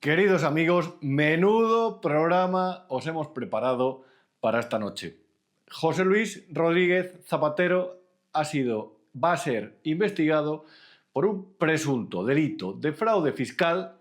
Queridos amigos, menudo programa os hemos preparado para esta noche. José Luis Rodríguez Zapatero va a ser investigado por un presunto delito de fraude fiscal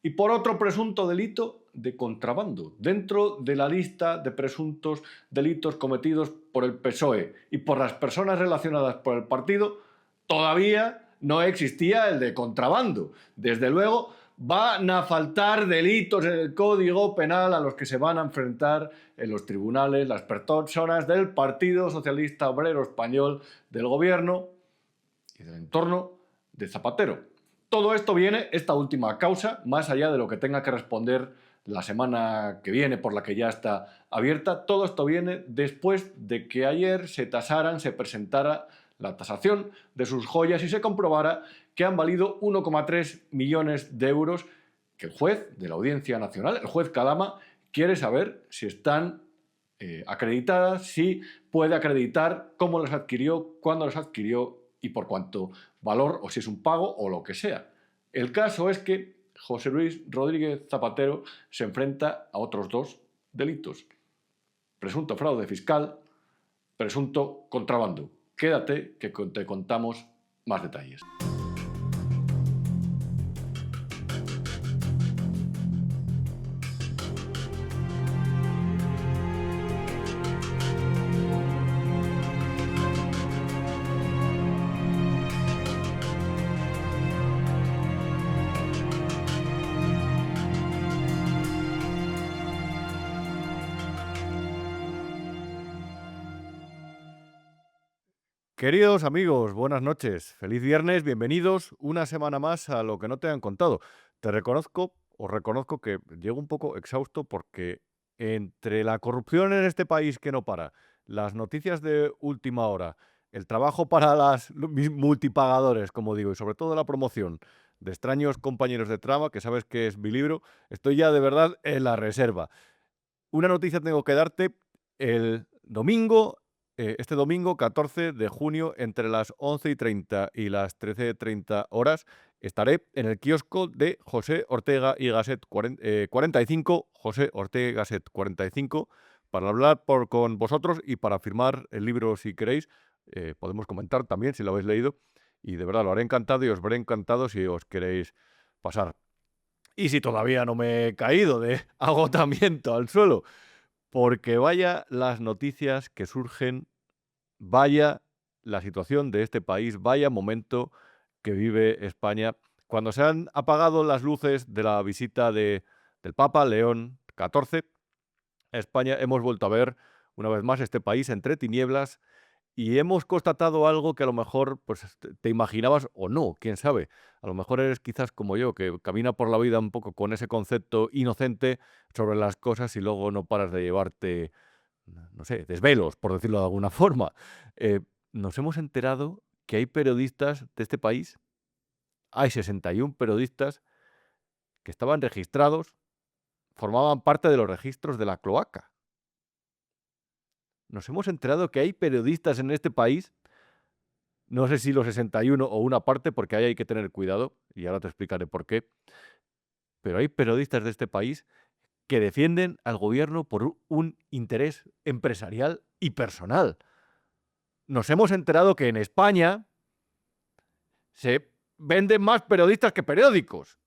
y por otro presunto delito de contrabando, dentro de la lista de presuntos delitos cometidos por el PSOE y por las personas relacionadas por el partido. Todavía no existía el de contrabando. Desde luego, van a faltar delitos en el Código Penal a los que se van a enfrentar en los tribunales las personas del Partido Socialista Obrero Español, del gobierno y del entorno de Zapatero. Todo esto viene, esta última causa, más allá de lo que tenga que responder la semana que viene, por la que ya está abierta, todo esto viene después de que ayer se presentara la tasación de sus joyas y se comprobara que han valido 1,3 millones de euros, que el juez de la Audiencia Nacional, el juez Kadama, quiere saber si están acreditadas, si puede acreditar cómo las adquirió, cuándo las adquirió y por cuánto valor, o si es un pago o lo que sea. El caso es que José Luis Rodríguez Zapatero se enfrenta a otros dos delitos: presunto fraude fiscal, presunto contrabando. Quédate que te contamos más detalles. Queridos amigos, buenas noches, feliz viernes, bienvenidos una semana más a Lo que no te han contado. Os reconozco que llego un poco exhausto porque entre la corrupción en este país que no para, las noticias de última hora, el trabajo para mis multipagadores, como digo, y sobre todo la promoción de extraños compañeros de trama, que sabes que es mi libro, estoy ya de verdad en la reserva. Una noticia tengo que darte: el domingo, este domingo 14 de junio, entre las 11:30 y las 13:30 horas, estaré en el kiosco de José Ortega y Gasset 45, José Ortega y Gasset 45, para hablar con vosotros y para firmar el libro si queréis. Podemos comentar también si lo habéis leído, y de verdad lo haré encantado y os veré encantado si os queréis pasar. Y si todavía no me he caído de agotamiento al suelo, porque vaya las noticias que surgen, vaya la situación de este país, vaya momento que vive España, cuando se han apagado las luces de la visita del Papa León XIV a España. Hemos vuelto a ver una vez más este país entre tinieblas y hemos constatado algo que a lo mejor pues, te imaginabas o no, quién sabe. A lo mejor eres quizás como yo, que camina por la vida un poco con ese concepto inocente sobre las cosas y luego no paras de llevarte, no sé, desvelos, por decirlo de alguna forma. Nos hemos enterado que hay periodistas de este país, hay 61 periodistas que estaban registrados, formaban parte de los registros de la cloaca. Nos hemos enterado que hay periodistas en este país, no sé si los 61 o una parte, porque ahí hay que tener cuidado, y ahora te explicaré por qué, pero hay periodistas de este país que defienden al gobierno por un interés empresarial y personal. Nos hemos enterado que en España se venden más periodistas que periódicos.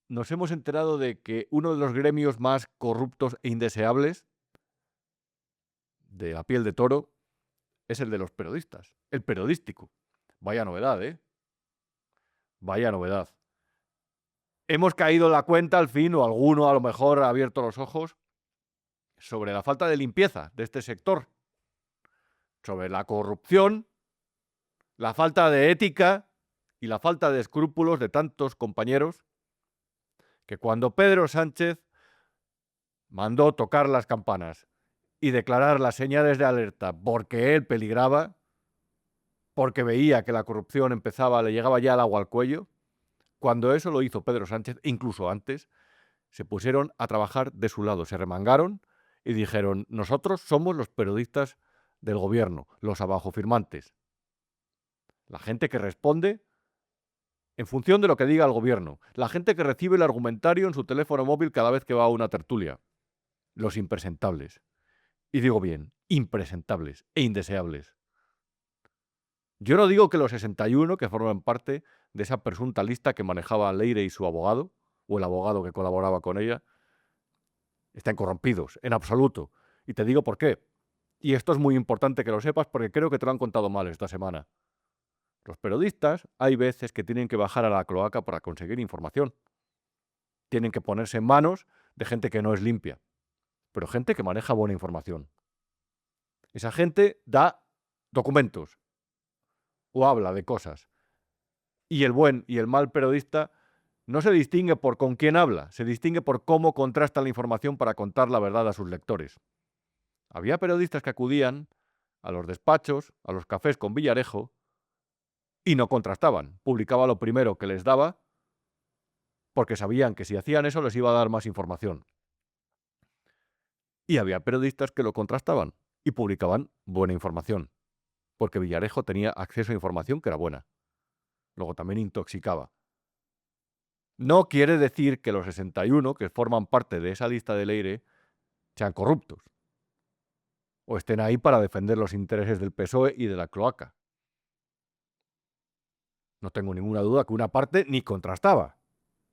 Nos hemos enterado de que uno de los gremios más corruptos e indeseables de la piel de toro es el de los periodistas, el periodístico. Vaya novedad, ¿eh? Vaya novedad. Hemos caído en la cuenta al fin, o alguno a lo mejor ha abierto los ojos, sobre la falta de limpieza de este sector, sobre la corrupción, la falta de ética y la falta de escrúpulos de tantos compañeros, que cuando Pedro Sánchez mandó tocar las campanas y declarar las señales de alerta porque él peligraba, porque veía que la corrupción le llegaba ya el agua al cuello, cuando eso lo hizo Pedro Sánchez, incluso antes, se pusieron a trabajar de su lado, se remangaron y dijeron: nosotros somos los periodistas del gobierno, los abajofirmantes, la gente que responde en función de lo que diga el gobierno. La gente que recibe el argumentario en su teléfono móvil cada vez que va a una tertulia. Los impresentables. Y digo bien, impresentables e indeseables. Yo no digo que los 61 que forman parte de esa presunta lista que manejaba Leire y su abogado, o el abogado que colaboraba con ella, estén corrompidos, en absoluto. Y te digo por qué. Y esto es muy importante que lo sepas porque creo que te lo han contado mal esta semana. Los periodistas hay veces que tienen que bajar a la cloaca para conseguir información. Tienen que ponerse en manos de gente que no es limpia, pero gente que maneja buena información. Esa gente da documentos o habla de cosas. Y el buen y el mal periodista no se distingue por con quién habla, se distingue por cómo contrasta la información para contar la verdad a sus lectores. Había periodistas que acudían a los despachos, a los cafés con Villarejo, y no contrastaban. Publicaba lo primero que les daba porque sabían que si hacían eso les iba a dar más información. Y había periodistas que lo contrastaban y publicaban buena información, porque Villarejo tenía acceso a información que era buena. Luego también intoxicaba. No quiere decir que los 61 que forman parte de esa lista de Leire sean corruptos o estén ahí para defender los intereses del PSOE y de la cloaca. No tengo ninguna duda que una parte ni contrastaba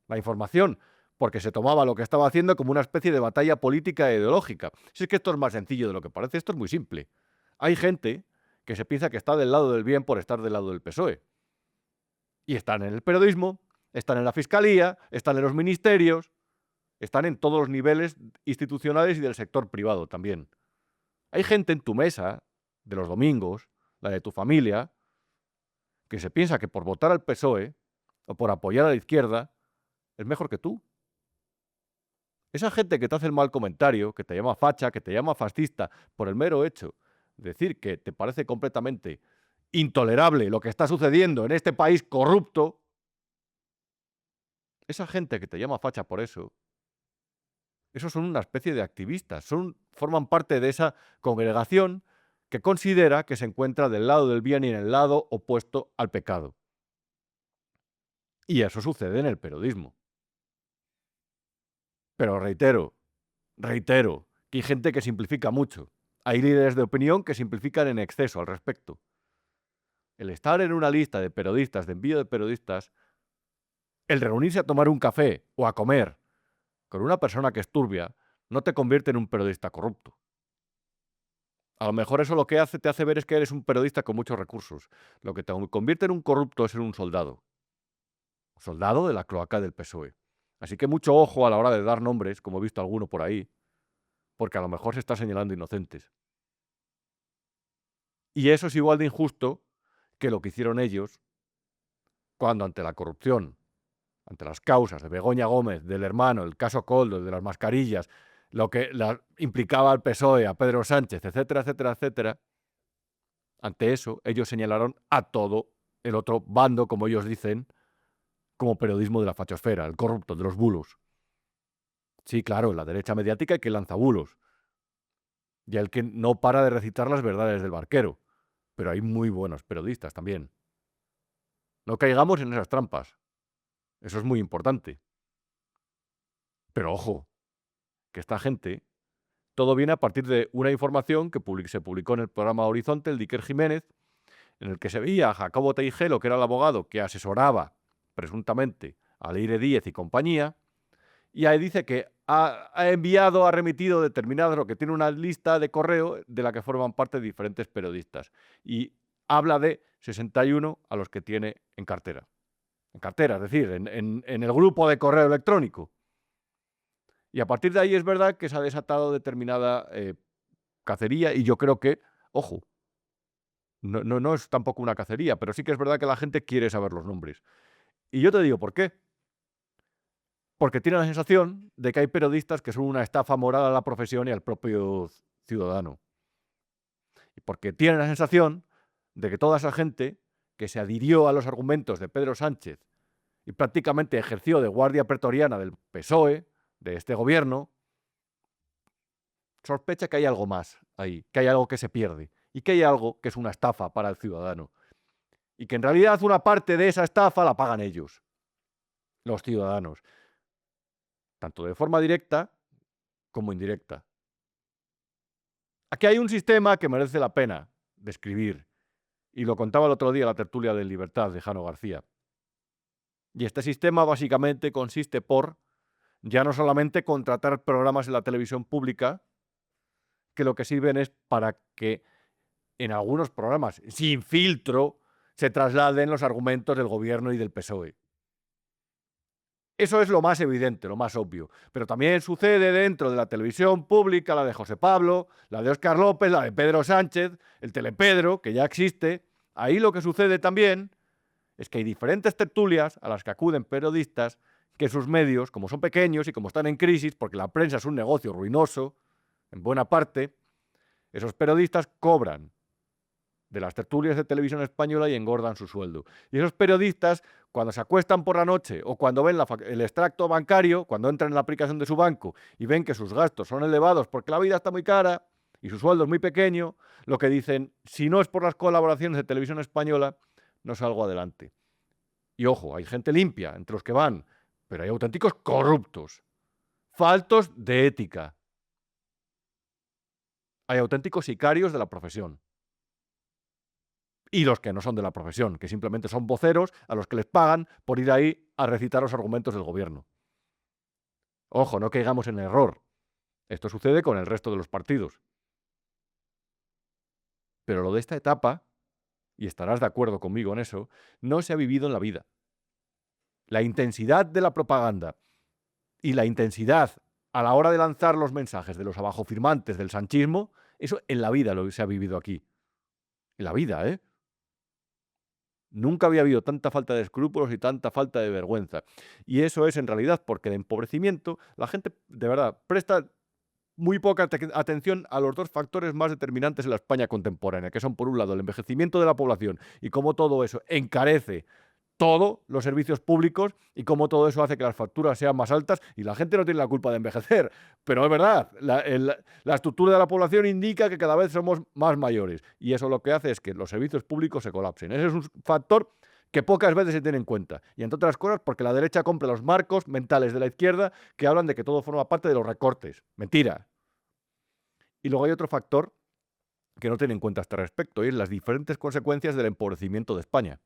la información, porque se tomaba lo que estaba haciendo como una especie de batalla política e ideológica. Si es que esto es más sencillo de lo que parece, esto es muy simple. Hay gente que se piensa que está del lado del bien por estar del lado del PSOE. Y están en el periodismo, están en la fiscalía, están en los ministerios, están en todos los niveles institucionales y del sector privado también. Hay gente en tu mesa, de los domingos, la de tu familia, que se piensa que por votar al PSOE o por apoyar a la izquierda es mejor que tú. Esa gente que te hace el mal comentario, que te llama facha, que te llama fascista, por el mero hecho de decir que te parece completamente intolerable lo que está sucediendo en este país corrupto, esa gente que te llama facha por eso, esos son una especie de activistas, forman parte de esa congregación que considera que se encuentra del lado del bien y en el lado opuesto al pecado. Y eso sucede en el periodismo. Pero reitero, que hay gente que simplifica mucho. Hay líderes de opinión que simplifican en exceso al respecto. El estar en una lista de periodistas, de envío de periodistas, el reunirse a tomar un café o a comer con una persona que es turbia, no te convierte en un periodista corrupto. A lo mejor eso lo que te hace ver es que eres un periodista con muchos recursos. Lo que te convierte en un corrupto es ser un soldado. Soldado de la cloaca del PSOE. Así que mucho ojo a la hora de dar nombres, como he visto alguno por ahí, porque a lo mejor se está señalando inocentes. Y eso es igual de injusto que lo que hicieron ellos cuando ante la corrupción, ante las causas de Begoña Gómez, del hermano, el caso Coldo, el de las mascarillas, lo que implicaba al PSOE, a Pedro Sánchez, etcétera, etcétera, etcétera, ante eso ellos señalaron a todo el otro bando, como ellos dicen, como periodismo de la fachosfera, el corrupto, de los bulos. Sí, claro, la derecha mediática y que lanza bulos. Y el que no para de recitar las verdades del barquero. Pero hay muy buenos periodistas también. No caigamos en esas trampas. Eso es muy importante. Pero ojo, que esta gente, todo viene a partir de una información que se publicó en el programa Horizonte, el de Iker Jiménez, en el que se veía a Jacobo Teijelo, que era el abogado que asesoraba presuntamente a Leire Díez y compañía, y ahí dice que ha enviado, ha remitido determinadas, lo que tiene una lista de correo de la que forman parte diferentes periodistas. Y habla de 61 a los que tiene en cartera. En cartera, es decir, en el grupo de correo electrónico. Y a partir de ahí es verdad que se ha desatado determinada cacería y yo creo que, ojo, no es tampoco una cacería, pero sí que es verdad que la gente quiere saber los nombres. Y yo te digo por qué. Porque tiene la sensación de que hay periodistas que son una estafa moral a la profesión y al propio ciudadano. Y porque tiene la sensación de que toda esa gente que se adhirió a los argumentos de Pedro Sánchez y prácticamente ejerció de guardia pretoriana del PSOE, de este gobierno, sospecha que hay algo más ahí, que hay algo que se pierde y que hay algo que es una estafa para el ciudadano. y que en realidad una parte de esa estafa la pagan ellos, los ciudadanos, tanto de forma directa como indirecta. Aquí hay un sistema que merece la pena describir, y lo contaba el otro día la tertulia de Libertad de Jano García. Y este sistema básicamente consiste por ya no solamente contratar programas en la televisión pública, que lo que sirven es para que en algunos programas, sin filtro, se trasladen los argumentos del gobierno y del PSOE. Eso es lo más evidente, lo más obvio. Pero también sucede dentro de la televisión pública, la de José Pablo, la de Óscar López, la de Pedro Sánchez, el Telepedro, que ya existe. Ahí lo que sucede también es que hay diferentes tertulias a las que acuden periodistas que sus medios, como son pequeños y como están en crisis, porque la prensa es un negocio ruinoso, en buena parte, esos periodistas cobran de las tertulias de televisión española y engordan su sueldo. Y esos periodistas, cuando se acuestan por la noche o cuando ven el extracto bancario, cuando entran en la aplicación de su banco y ven que sus gastos son elevados porque la vida está muy cara y su sueldo es muy pequeño, lo que dicen, si no es por las colaboraciones de televisión española, no salgo adelante. Y ojo, hay gente limpia entre los que van, pero hay auténticos corruptos, faltos de ética. Hay auténticos sicarios de la profesión. Y los que no son de la profesión, que simplemente son voceros a los que les pagan por ir ahí a recitar los argumentos del gobierno. Ojo, no caigamos en error. Esto sucede con el resto de los partidos. Pero lo de esta etapa, y estarás de acuerdo conmigo en eso, no se ha vivido en la vida. La intensidad de la propaganda y la intensidad a la hora de lanzar los mensajes de los abajofirmantes del sanchismo, eso en la vida lo se ha vivido aquí. En la vida, ¿eh? Nunca había habido tanta falta de escrúpulos y tanta falta de vergüenza. Y eso es en realidad porque de empobrecimiento la gente de verdad presta muy poca atención a los dos factores más determinantes en la España contemporánea, que son por un lado el envejecimiento de la población y cómo todo eso encarece todos los servicios públicos y cómo todo eso hace que las facturas sean más altas y la gente no tiene la culpa de envejecer. Pero es verdad, la estructura de la población indica que cada vez somos más mayores y eso lo que hace es que los servicios públicos se colapsen. Ese es un factor que pocas veces se tiene en cuenta. Y entre otras cosas porque la derecha compra los marcos mentales de la izquierda que hablan de que todo forma parte de los recortes. Mentira. Y luego hay otro factor que no tiene en cuenta a este respecto y es las diferentes consecuencias del empobrecimiento de España.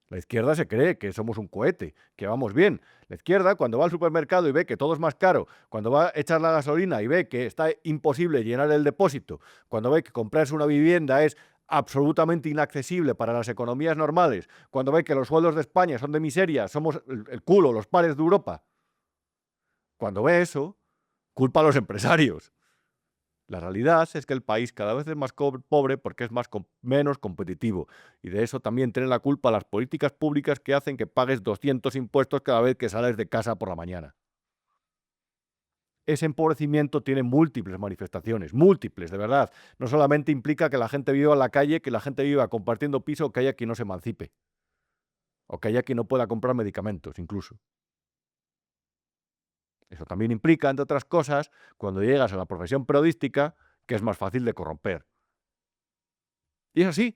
La izquierda se cree que somos un cohete, que vamos bien. La izquierda, cuando va al supermercado y ve que todo es más caro, cuando va a echar la gasolina y ve que está imposible llenar el depósito, cuando ve que comprarse una vivienda es absolutamente inaccesible para las economías normales, cuando ve que los sueldos de España son de miseria, somos el culo, los pares de Europa, cuando ve eso, culpa a los empresarios. La realidad es que el país cada vez es más pobre porque es menos competitivo. Y de eso también tienen la culpa las políticas públicas que hacen que pagues 200 impuestos cada vez que sales de casa por la mañana. Ese empobrecimiento tiene múltiples manifestaciones, múltiples, de verdad. No solamente implica que la gente viva en la calle, que la gente viva compartiendo piso o que haya quien no se emancipe. O que haya quien no pueda comprar medicamentos, incluso. Eso también implica, entre otras cosas, cuando llegas a la profesión periodística, que es más fácil de corromper. Y es así.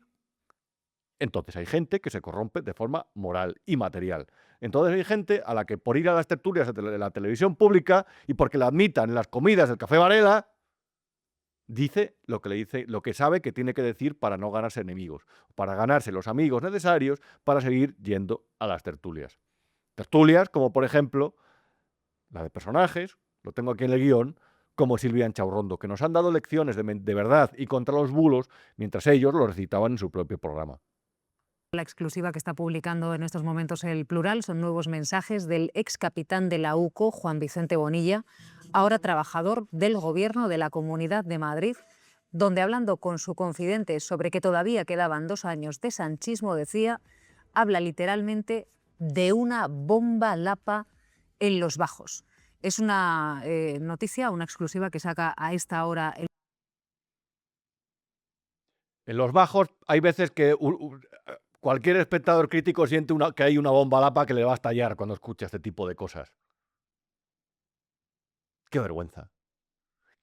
Entonces hay gente que se corrompe de forma moral y material. Entonces hay gente a la que por ir a las tertulias de la televisión pública y porque la admitan en las comidas del Café Varela, dice lo que sabe que tiene que decir para no ganarse enemigos, para ganarse los amigos necesarios para seguir yendo a las tertulias. Tertulias como, por ejemplo, la de personajes, lo tengo aquí en el guión, como Silvia Chaurrondo, que nos han dado lecciones de verdad y contra los bulos mientras ellos lo recitaban en su propio programa. La exclusiva que está publicando en estos momentos El Plural son nuevos mensajes del ex capitán de la UCO, Juan Vicente Bonilla, ahora trabajador del Gobierno de la Comunidad de Madrid, donde hablando con su confidente sobre que todavía quedaban 2 años de sanchismo, decía, habla literalmente de una bomba lapa en los bajos. Es una noticia, una exclusiva que saca a esta hora el... En los bajos hay veces que cualquier espectador crítico siente que hay una bomba lapa que le va a estallar cuando escucha este tipo de cosas. ¡Qué vergüenza!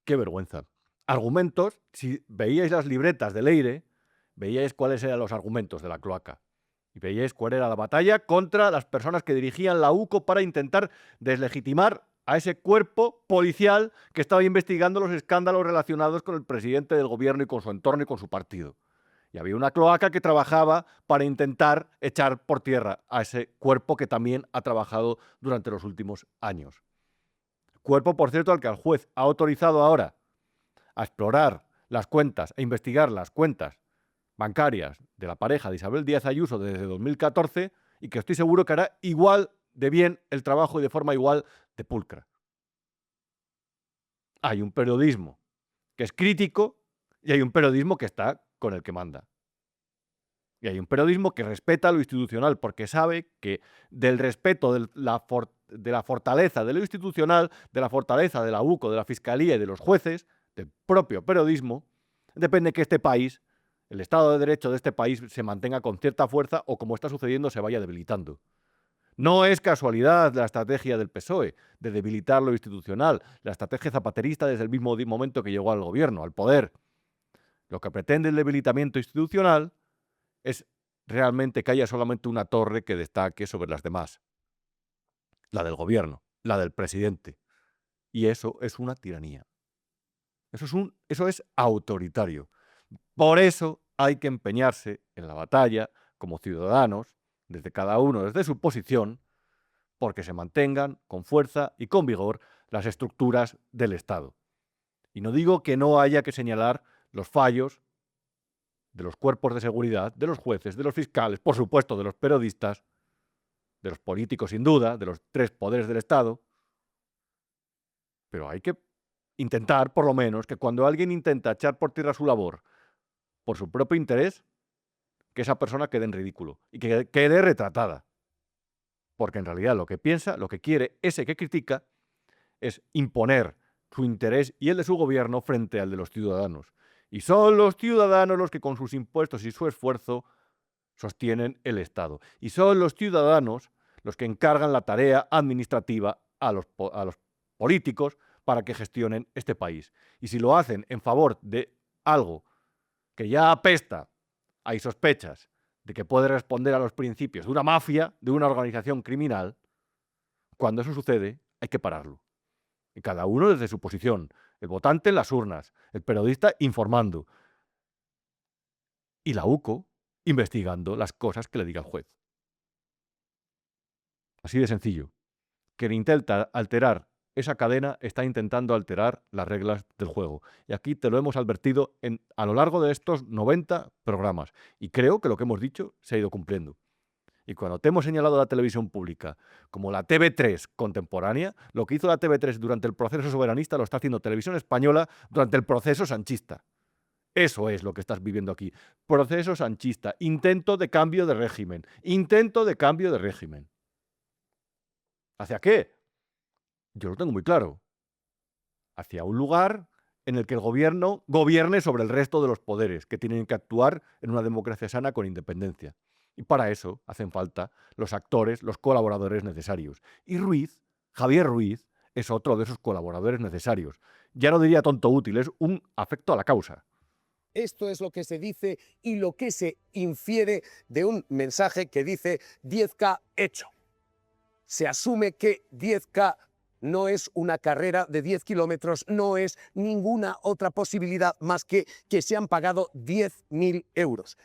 ¡Qué vergüenza! Argumentos, si veíais las libretas de Leire, veíais cuáles eran los argumentos de la cloaca. Y veíais cuál era la batalla contra las personas que dirigían la UCO para intentar deslegitimar a ese cuerpo policial que estaba investigando los escándalos relacionados con el presidente del gobierno y con su entorno y con su partido. Y había una cloaca que trabajaba para intentar echar por tierra a ese cuerpo que también ha trabajado durante los últimos años. Cuerpo, por cierto, al que el juez ha autorizado ahora a explorar las cuentas, a investigar las cuentas bancarias de la pareja de Isabel Díaz Ayuso desde 2014 y que estoy seguro que hará igual de bien el trabajo y de forma igual de pulcra. Hay un periodismo que es crítico y hay un periodismo que está con el que manda. Y hay un periodismo que respeta lo institucional porque sabe que del respeto de la fortaleza de lo institucional, de la fortaleza de la UCO, de la Fiscalía y de los jueces, del propio periodismo, depende que este país, el Estado de Derecho de este país, se mantenga con cierta fuerza o, como está sucediendo, se vaya debilitando. No es casualidad la estrategia del PSOE de debilitar lo institucional, la estrategia zapaterista desde el mismo momento que llegó al gobierno, al poder. Lo que pretende el debilitamiento institucional es realmente que haya solamente una torre que destaque sobre las demás, la del gobierno, la del presidente. Y eso es una tiranía. Eso es autoritario. Por eso hay que empeñarse en la batalla como ciudadanos, desde cada uno desde su posición, porque se mantengan con fuerza y con vigor las estructuras del Estado. Y no digo que no haya que señalar los fallos de los cuerpos de seguridad, de los jueces, de los fiscales, por supuesto de los periodistas, de los políticos sin duda, de los tres poderes del Estado, pero hay que intentar, por lo menos, que cuando alguien intenta echar por tierra su labor por su propio interés, que esa persona quede en ridículo y que quede retratada. Porque en realidad lo que piensa, lo que quiere, ese que critica, es imponer su interés y el de su gobierno frente al de los ciudadanos. Y son los ciudadanos los que con sus impuestos y su esfuerzo sostienen el Estado. Y son los ciudadanos los que encargan la tarea administrativa a los políticos para que gestionen este país. Y si lo hacen en favor de algo que ya apesta, hay sospechas de que puede responder a los principios de una mafia, de una organización criminal, cuando eso sucede hay que pararlo. Y cada uno desde su posición, el votante en las urnas, el periodista informando y la UCO investigando las cosas que le diga el juez. Así de sencillo. Quien intenta alterar esa cadena está intentando alterar las reglas del juego. Y aquí te lo hemos advertido a lo largo de estos 90 programas. Y creo que lo que hemos dicho se ha ido cumpliendo. Y cuando te hemos señalado la televisión pública como la TV3 contemporánea, lo que hizo la TV3 durante el proceso soberanista lo está haciendo Televisión Española durante el proceso sanchista. Eso es lo que estás viviendo aquí. Proceso sanchista. Intento de cambio de régimen. Intento de cambio de régimen. ¿Hacia qué? Yo lo tengo muy claro. Hacia un lugar en el que el gobierno gobierne sobre el resto de los poderes, que tienen que actuar en una democracia sana con independencia. Y para eso hacen falta los actores, los colaboradores necesarios. Y Ruiz, Javier Ruiz, es otro de esos colaboradores necesarios. Ya no diría tonto útil, es un afecto a la causa. Esto es lo que se dice y lo que se infiere de un mensaje que dice 10K hecho. Se asume que 10K no es una carrera de 10 kilómetros, no es ninguna otra posibilidad más que se han pagado 10.000 euros.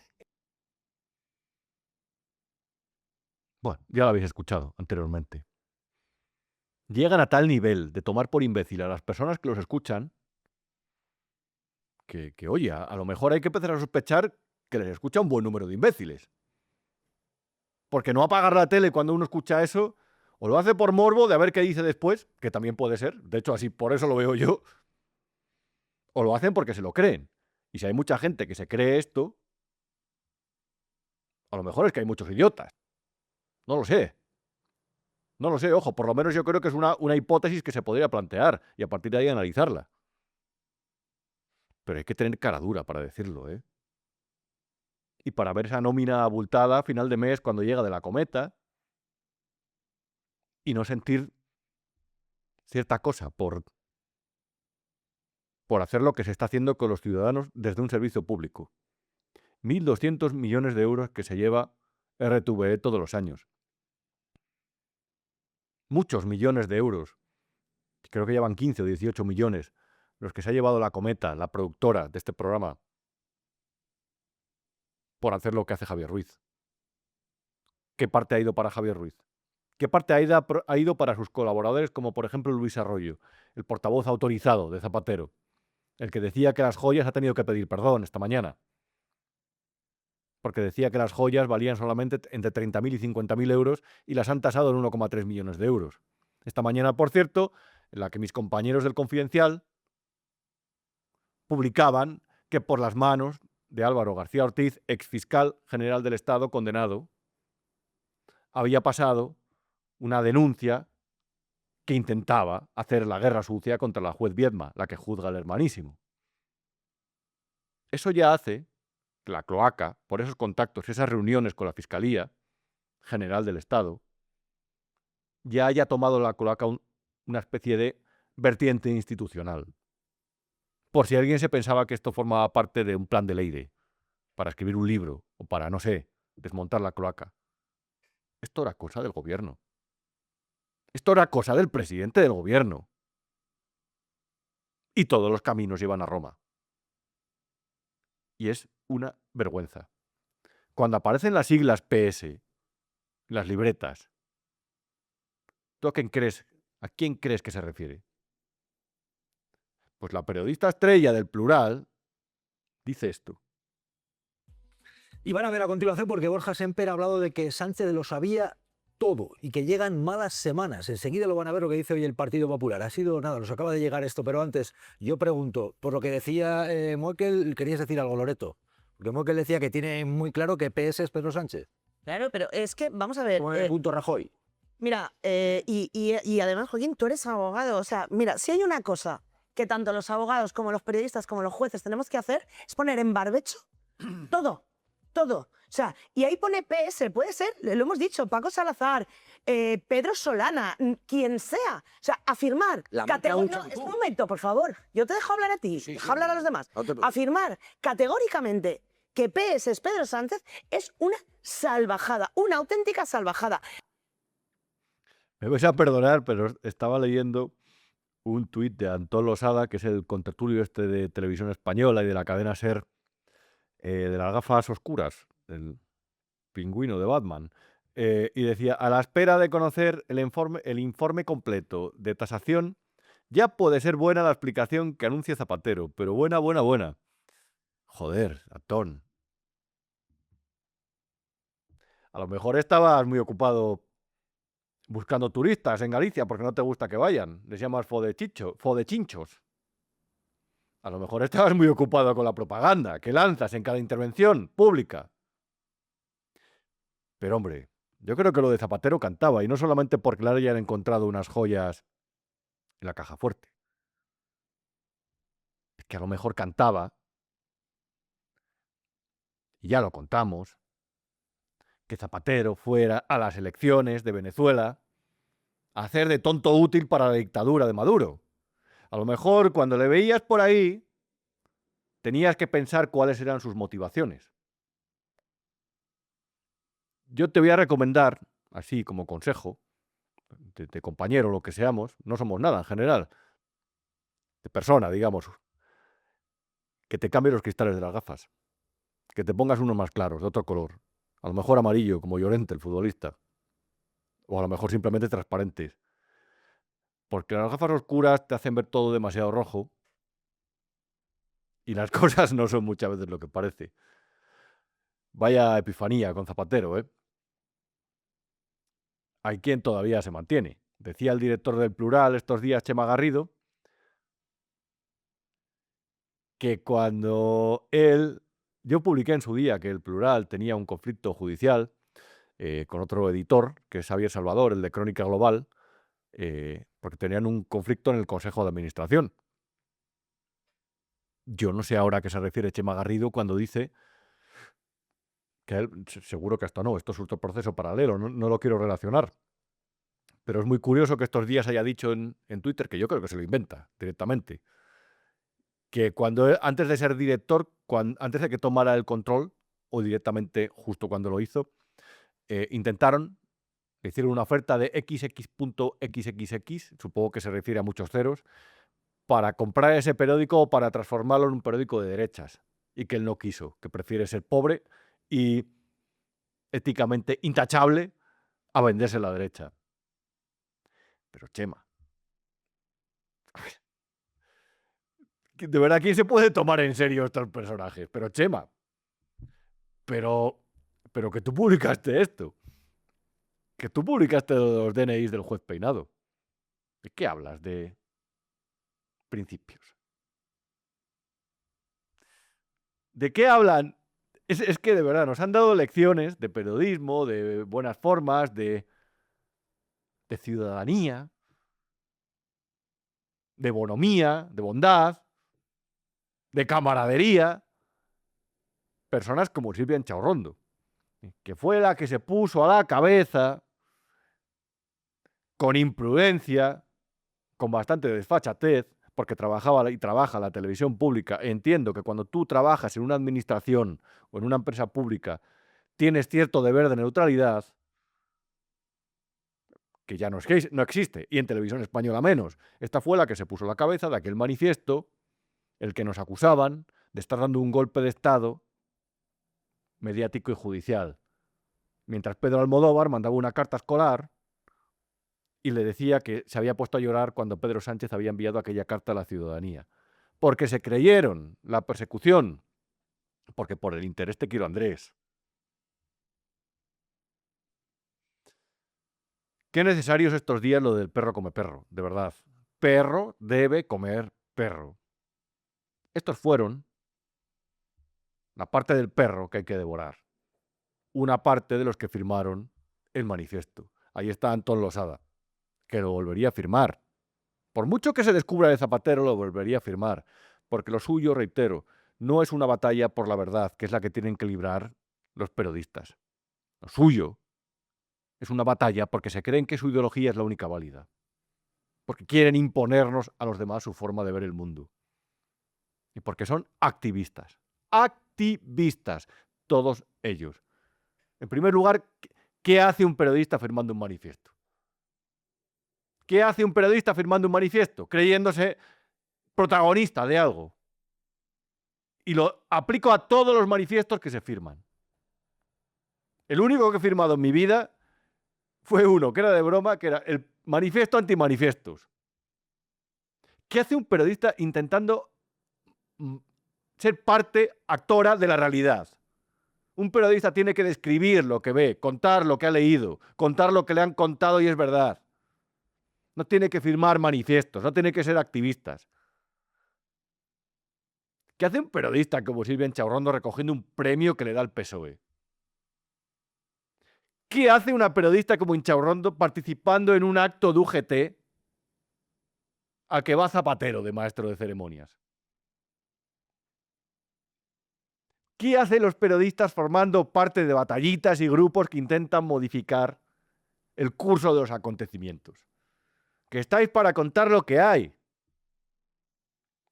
Bueno, ya lo habéis escuchado anteriormente. Llegan a tal nivel de tomar por imbécil a las personas que los escuchan que oye, a lo mejor hay que empezar a sospechar que les escucha un buen número de imbéciles. Porque no apagar la tele cuando uno escucha eso, o lo hace por morbo de a ver qué dice después, que también puede ser, de hecho así por eso lo veo yo, o lo hacen porque se lo creen. Y si hay mucha gente que se cree esto, a lo mejor es que hay muchos idiotas. No lo sé. No lo sé, ojo, por lo menos yo creo que es una hipótesis que se podría plantear y a partir de ahí analizarla. Pero hay que tener cara dura para decirlo, ¿eh? Y para ver esa nómina abultada a final de mes cuando llega de la cometa y no sentir cierta cosa por hacer lo que se está haciendo con los ciudadanos desde un servicio público. 1.200 millones de euros que se lleva RTVE todos los años. Muchos millones de euros. Creo que llevan 15 o 18 millones los que se ha llevado La Cometa, la productora de este programa, por hacer lo que hace Javier Ruiz. ¿Qué parte ha ido para Javier Ruiz? ¿Qué parte ha ido para sus colaboradores, como por ejemplo Luis Arroyo, el portavoz autorizado de Zapatero, el que decía que las joyas ha tenido que pedir perdón esta mañana? Porque decía que las joyas valían solamente entre 30.000 y 50.000 euros y las han tasado en 1,3 millones de euros. Esta mañana, por cierto, en la que mis compañeros del Confidencial publicaban que por las manos de Álvaro García Ortiz, exfiscal general del Estado condenado, había pasado una denuncia que intentaba hacer la guerra sucia contra la juez Viedma, la que juzga al Hermanísimo. Eso ya hace que la cloaca, por esos contactos, esas reuniones con la Fiscalía General del Estado, ya haya tomado la cloaca una especie de vertiente institucional. Por si alguien se pensaba que esto formaba parte de un plan de Leire, para escribir un libro, o para, no sé, desmontar la cloaca. Esto era cosa del gobierno. Esto era cosa del presidente del gobierno. Y todos los caminos llevan a Roma. Y es una vergüenza. Cuando aparecen las siglas PS, las libretas, ¿tú a quién crees que se refiere? Pues la periodista estrella del Plural dice esto. Y van a ver a continuación porque Borja Semper ha hablado de que Sánchez lo sabía todo y que llegan malas semanas. Enseguida lo van a ver lo que dice hoy el Partido Popular. Ha sido nada, nos acaba de llegar esto, pero antes yo pregunto, por lo que decía Moekel, querías decir algo, Loreto. Porque Moekel decía que tiene muy claro que PS es Pedro Sánchez. Claro, pero es que, vamos a ver. Punto Rajoy. Mira, y además, Joaquín, tú eres abogado. O sea, mira, si hay una cosa que tanto los abogados como los periodistas como los jueces tenemos que hacer es poner en barbecho todo. Todo. O sea, y ahí pone PS, puede ser, lo hemos dicho, Paco Salazar, Pedro Solana, quien sea. O sea, afirmar. No, un momento, por favor. Yo te dejo hablar a ti, deja hablar a los demás. Afirmar categóricamente que PS es Pedro Sánchez es una salvajada, una auténtica salvajada. Me vais a perdonar, pero estaba leyendo un tuit de Antón Losada, que es el contertulio este de Televisión Española y de la cadena SER, de las gafas oscuras, del pingüino de Batman, y decía, a la espera de conocer el informe completo de tasación, ya puede ser buena la explicación que anuncia Zapatero, pero buena. Joder, Antón. A lo mejor estabas muy ocupado buscando turistas en Galicia porque no te gusta que vayan. Les llamas fodechinchos. A lo mejor estabas muy ocupado con la propaganda que lanzas en cada intervención pública. Pero hombre, yo creo que lo de Zapatero cantaba, y no solamente porque le hayan encontrado unas joyas en la caja fuerte. Es que a lo mejor cantaba, y ya lo contamos, que Zapatero fuera a las elecciones de Venezuela a hacer de tonto útil para la dictadura de Maduro. A lo mejor cuando le veías por ahí, tenías que pensar cuáles eran sus motivaciones. Yo te voy a recomendar, así como consejo, de compañero, lo que seamos, no somos nada en general, de persona, digamos, que te cambies los cristales de las gafas, que te pongas unos más claros, de otro color, a lo mejor amarillo, como Llorente, el futbolista, o a lo mejor simplemente transparentes, porque las gafas oscuras te hacen ver todo demasiado rojo y las cosas no son muchas veces lo que parece. Vaya epifanía con Zapatero, ¿eh? Hay quien todavía se mantiene. Decía el director del Plural estos días, Chema Garrido, que cuando yo publiqué en su día que el Plural tenía un conflicto judicial con otro editor, que es Javier Salvador, el de Crónica Global, porque tenían un conflicto en el Consejo de Administración. Yo no sé ahora a qué se refiere Chema Garrido cuando dice que él, seguro que esto es otro proceso paralelo, no lo quiero relacionar. Pero es muy curioso que estos días haya dicho en Twitter, que yo creo que se lo inventa directamente, que antes de ser director, antes de que tomara el control, o directamente justo cuando lo hizo, intentaron, le hicieron una oferta de XX.xxx, supongo que se refiere a muchos ceros, para comprar ese periódico o para transformarlo en un periódico de derechas. Y que él no quiso, que prefiere ser pobre y éticamente intachable a venderse a la derecha. Pero Chema, de verdad, ¿quién se puede tomar en serio estos personajes? Pero Chema, pero que tú publicaste esto, que tú publicaste los DNIs del juez Peinado. ¿De qué hablas? ¿De principios? ¿De qué hablan? Es que de verdad nos han dado lecciones de periodismo, de buenas formas, de ciudadanía, de bonomía, de bondad, de camaradería. Personas como Silvia Enchaurrondo, que fue la que se puso a la cabeza, con imprudencia, con bastante desfachatez, porque trabajaba y trabaja la televisión pública. Entiendo que cuando tú trabajas en una administración o en una empresa pública, tienes cierto deber de neutralidad, que ya no existe, y en televisión española menos. Esta fue la que se puso a la cabeza de aquel manifiesto, el que nos acusaban de estar dando un golpe de Estado mediático y judicial. Mientras Pedro Almodóvar mandaba una carta escolar y le decía que se había puesto a llorar cuando Pedro Sánchez había enviado aquella carta a la ciudadanía. Porque se creyeron la persecución, porque por el interés te quiero, Andrés. Qué necesario es estos días lo del perro come perro, de verdad. Perro debe comer perro. Estos fueron la parte del perro que hay que devorar. Una parte de los que firmaron el manifiesto. Ahí está Antón Losada, que lo volvería a firmar. Por mucho que se descubra de Zapatero, lo volvería a firmar. Porque lo suyo, reitero, no es una batalla por la verdad, que es la que tienen que librar los periodistas. Lo suyo es una batalla porque se creen que su ideología es la única válida. Porque quieren imponernos a los demás su forma de ver el mundo. Y porque son activistas. Activistas. Todos ellos. En primer lugar, ¿qué hace un periodista firmando un manifiesto? ¿Qué hace un periodista firmando un manifiesto? Creyéndose protagonista de algo. Y lo aplico a todos los manifiestos que se firman. El único que he firmado en mi vida fue uno, que era de broma, que era el manifiesto antimanifiestos. ¿Qué hace un periodista intentando ser parte actora de la realidad? Un periodista tiene que describir lo que ve, contar lo que ha leído, contar lo que le han contado y es verdad. No tiene que firmar manifiestos, no tiene que ser activistas. ¿Qué hace un periodista como Silvia Enchaurrondo recogiendo un premio que le da el PSOE? ¿Qué hace una periodista como Enchaurrondo participando en un acto de UGT al que va Zapatero de maestro de ceremonias? ¿Qué hacen los periodistas formando parte de batallitas y grupos que intentan modificar el curso de los acontecimientos? Que estáis para contar lo que hay.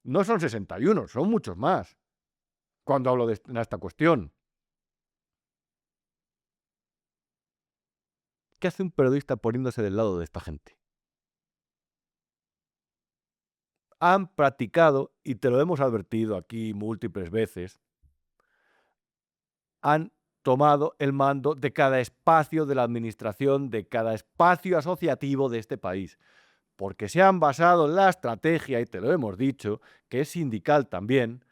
No son 61, son muchos más. Cuando hablo de esta cuestión. ¿Qué hace un periodista poniéndose del lado de esta gente? Han practicado, y te lo hemos advertido aquí múltiples veces, han tomado el mando de cada espacio de la administración, de cada espacio asociativo de este país, porque se han basado en la estrategia, y te lo hemos dicho, que es sindical también,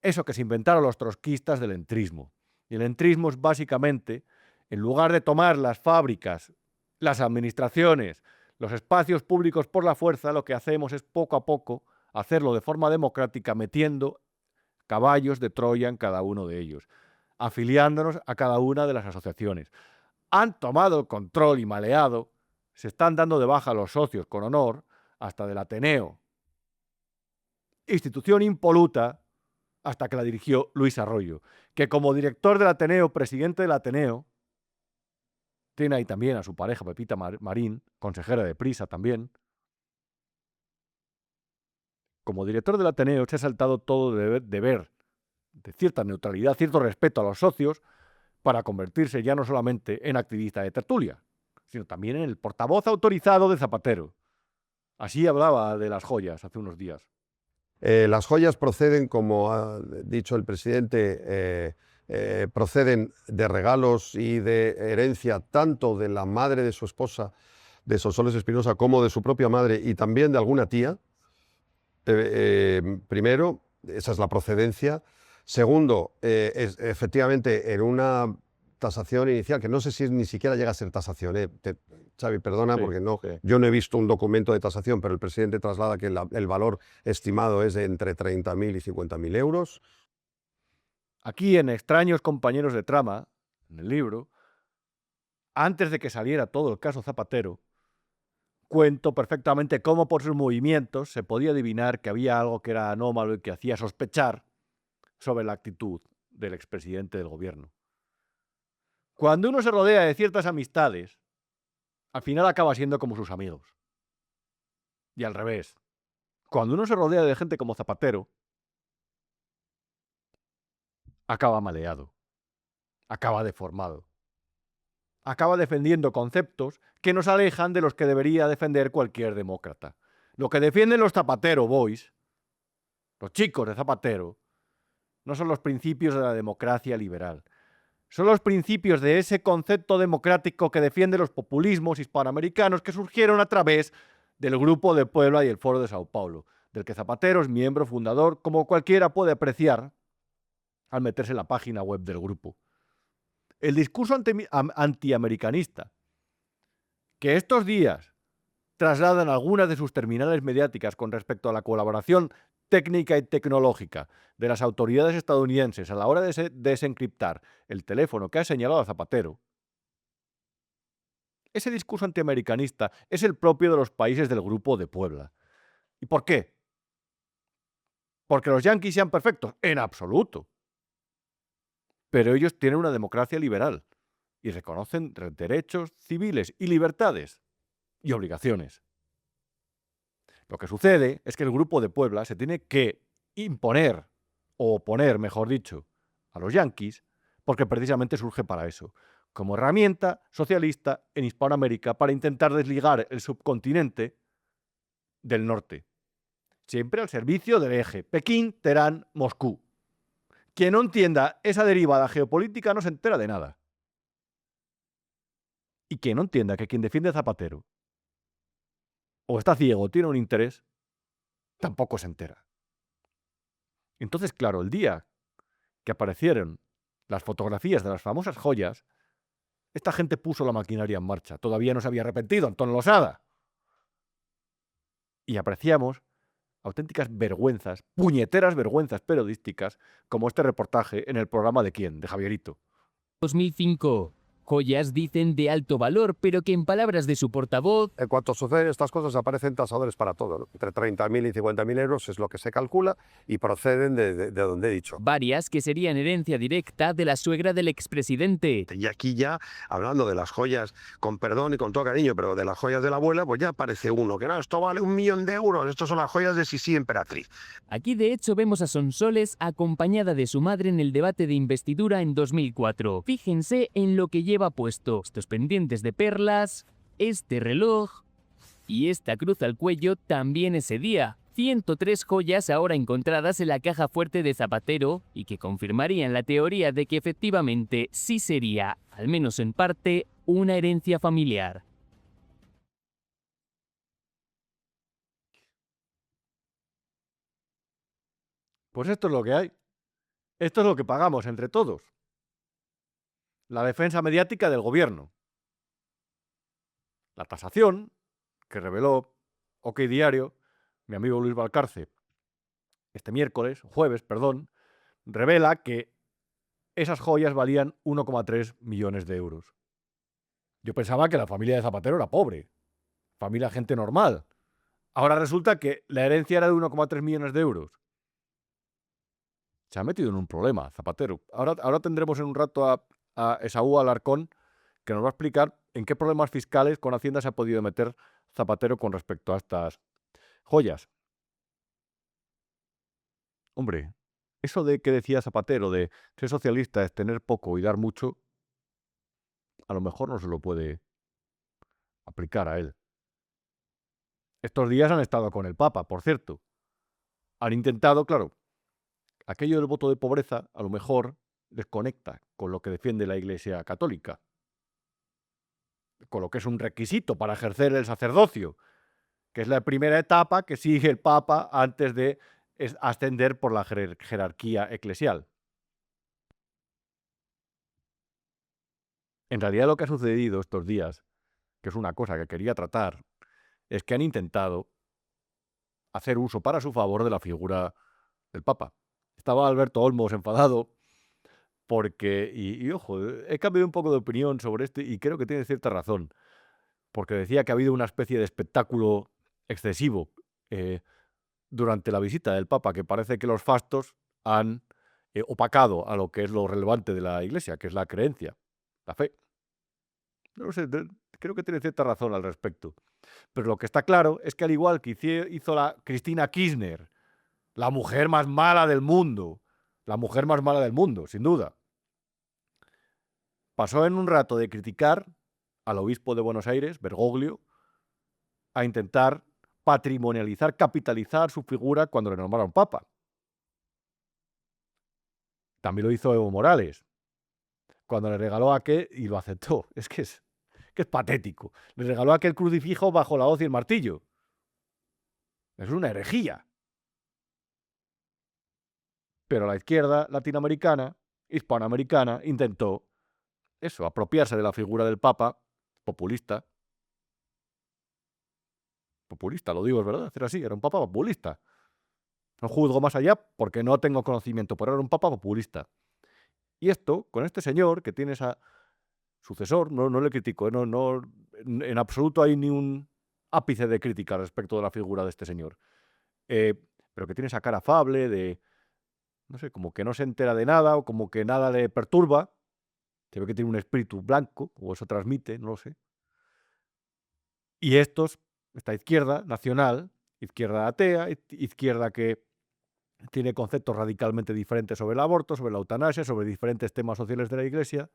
eso que se inventaron los trotskistas del entrismo. Y el entrismo es básicamente, en lugar de tomar las fábricas, las administraciones, los espacios públicos por la fuerza, lo que hacemos es poco a poco hacerlo de forma democrática, metiendo caballos de Troya en cada uno de ellos, afiliándonos a cada una de las asociaciones. Han tomado el control y maleado, se están dando de baja a los socios con honor, hasta del Ateneo, institución impoluta, hasta que la dirigió Luis Arroyo, que como director del Ateneo, presidente del Ateneo, tiene ahí también a su pareja Pepita Marín, consejera de Prisa también. Como director del Ateneo se ha saltado todo deber de cierta neutralidad, cierto respeto a los socios, para convertirse ya no solamente en activista de tertulia, sino también en el portavoz autorizado de Zapatero. Así hablaba de las joyas hace unos días. Las joyas proceden, como ha dicho el presidente, proceden de regalos y de herencia tanto de la madre de su esposa, de Sonsoles Espinosa, como de su propia madre y también de alguna tía. Primero, esa es la procedencia. Segundo, efectivamente, en una tasación inicial, que no sé si ni siquiera llega a ser tasación. Xavi, perdona, Sí, porque no, sí. yo no he visto un documento de tasación, pero el presidente traslada que el valor estimado es de entre 30.000 y 50.000 euros. Aquí en Extraños compañeros de trama, en el libro, antes de que saliera todo el caso Zapatero, cuento perfectamente cómo por sus movimientos se podía adivinar que había algo que era anómalo y que hacía sospechar sobre la actitud del expresidente del gobierno. Cuando uno se rodea de ciertas amistades, al final acaba siendo como sus amigos. Y al revés. Cuando uno se rodea de gente como Zapatero, acaba maleado, acaba deformado, acaba defendiendo conceptos que nos alejan de los que debería defender cualquier demócrata. Lo que defienden los Zapatero Boys, los chicos de Zapatero, no son los principios de la democracia liberal. Son los principios de ese concepto democrático que defiende los populismos hispanoamericanos que surgieron a través del Grupo de Puebla y el Foro de Sao Paulo, del que Zapatero es miembro fundador, como cualquiera puede apreciar al meterse en la página web del grupo. El discurso antiamericanista que estos días trasladan algunas de sus terminales mediáticas con respecto a la colaboración técnica y tecnológica de las autoridades estadounidenses a la hora de desencriptar el teléfono que ha señalado a Zapatero, ese discurso antiamericanista es el propio de los países del Grupo de Puebla. ¿Y por qué? ¿Porque los yanquis sean perfectos? En absoluto. Pero ellos tienen una democracia liberal y reconocen derechos civiles y libertades y obligaciones. Lo que sucede es que el Grupo de Puebla se tiene que imponer, o oponer, mejor dicho, a los yanquis, porque precisamente surge para eso, como herramienta socialista en Hispanoamérica para intentar desligar el subcontinente del norte, siempre al servicio del eje Pekín, Teherán, Moscú. Quien no entienda esa derivada geopolítica no se entera de nada. Y quien no entienda que quien defiende a Zapatero o está ciego o tiene un interés, tampoco se entera. Entonces, claro, el día que aparecieron las fotografías de las famosas joyas, esta gente puso la maquinaria en marcha. Todavía no se había arrepentido Antonio Losada. Y apreciamos auténticas vergüenzas, puñeteras vergüenzas periodísticas, como este reportaje en el programa de ¿Quién? De Javierito. 2005. Joyas dicen de alto valor, pero que en palabras de su portavoz, En cuanto suceden estas cosas, aparecen tasadores para todo, ¿no? Entre 30.000 y 50.000 euros es lo que se calcula y proceden de donde he dicho. varias que serían herencia directa de la suegra del expresidente. Y aquí ya, hablando de las joyas, con perdón y con todo cariño, pero de las joyas de la abuela, pues ya aparece uno, que no, esto vale 1 millón de euros, estos son las joyas de Sisi Emperatriz. Aquí de hecho vemos a Sonsoles acompañada de su madre en el debate de investidura en 2004. Fíjense en lo que lleva puesto, estos pendientes de perlas, este reloj y esta cruz al cuello también ese día. 103 joyas ahora encontradas en la caja fuerte de Zapatero y que confirmarían la teoría de que efectivamente sí sería, al menos en parte, una herencia familiar. Pues esto es lo que hay. Esto es lo que pagamos entre todos. La defensa mediática del gobierno. La tasación que reveló OK Diario, mi amigo Luis Valcarce, este jueves, revela que esas joyas valían 1,3 millones de euros. Yo pensaba que la familia de Zapatero era pobre, familia gente normal. Ahora resulta que la herencia era de 1,3 millones de euros. Se ha metido en un problema, Zapatero. Ahora tendremos en un rato a Esaú Alarcón, que nos va a explicar en qué problemas fiscales con Hacienda se ha podido meter Zapatero con respecto a estas joyas. Hombre, eso de que decía Zapatero de ser socialista es tener poco y dar mucho, a lo mejor no se lo puede aplicar a él. Estos días han estado con el Papa, por cierto. Han intentado, claro, aquello del voto de pobreza a lo mejor desconecta con lo que defiende la Iglesia Católica, con lo que es un requisito para ejercer el sacerdocio, que es la primera etapa que sigue el Papa antes de ascender por la jerarquía eclesial. En realidad lo que ha sucedido estos días, que es una cosa que quería tratar, es que han intentado hacer uso para su favor de la figura del Papa. Estaba Alberto Olmos enfadado porque, y ojo, he cambiado un poco de opinión sobre esto y creo que tiene cierta razón, porque decía que ha habido una especie de espectáculo excesivo durante la visita del Papa, que parece que los fastos han opacado a lo que es lo relevante de la Iglesia, que es la creencia, la fe. No lo sé, creo que tiene cierta razón al respecto. Pero lo que está claro es que al igual que hizo la Cristina Kirchner, la mujer más mala del mundo, sin duda, pasó en un rato de criticar al obispo de Buenos Aires, Bergoglio, a intentar patrimonializar, capitalizar su figura cuando le nombraron papa. También lo hizo Evo Morales, cuando le regaló aquel, y lo aceptó. Es que es patético. Le regaló aquel crucifijo bajo la hoz y el martillo. Es una herejía. Pero la izquierda latinoamericana, hispanoamericana, intentó eso, apropiarse de la figura del Papa, populista. Populista, lo digo, es verdad, era así, era un Papa populista. No juzgo más allá porque no tengo conocimiento, pero era un Papa populista. Y esto, con este señor, que tiene esa sucesor, no le critico, en absoluto hay ni un ápice de crítica respecto de la figura de este señor. Pero que tiene esa cara afable de, no sé, como que no se entera de nada o como que nada le perturba. Se ve que tiene un espíritu blanco, o eso transmite, no lo sé. Y esta izquierda nacional, izquierda atea, izquierda que tiene conceptos radicalmente diferentes sobre el aborto, sobre la eutanasia, sobre diferentes temas sociales de la Iglesia,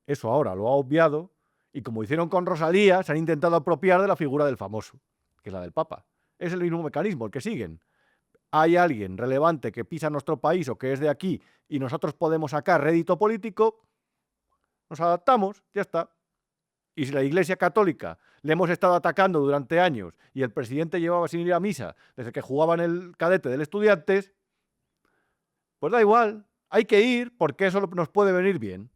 eso ahora lo ha obviado y como hicieron con Rosalía, se han intentado apropiar de la figura del famoso, que es la del Papa. Es el mismo mecanismo el que siguen. Hay alguien relevante que pisa nuestro país o que es de aquí y nosotros podemos sacar rédito político, nos adaptamos, ya está. Y si la Iglesia Católica le hemos estado atacando durante años y el presidente llevaba sin ir a misa desde que jugaba en el cadete del Estudiantes, pues da igual, hay que ir porque eso nos puede venir bien.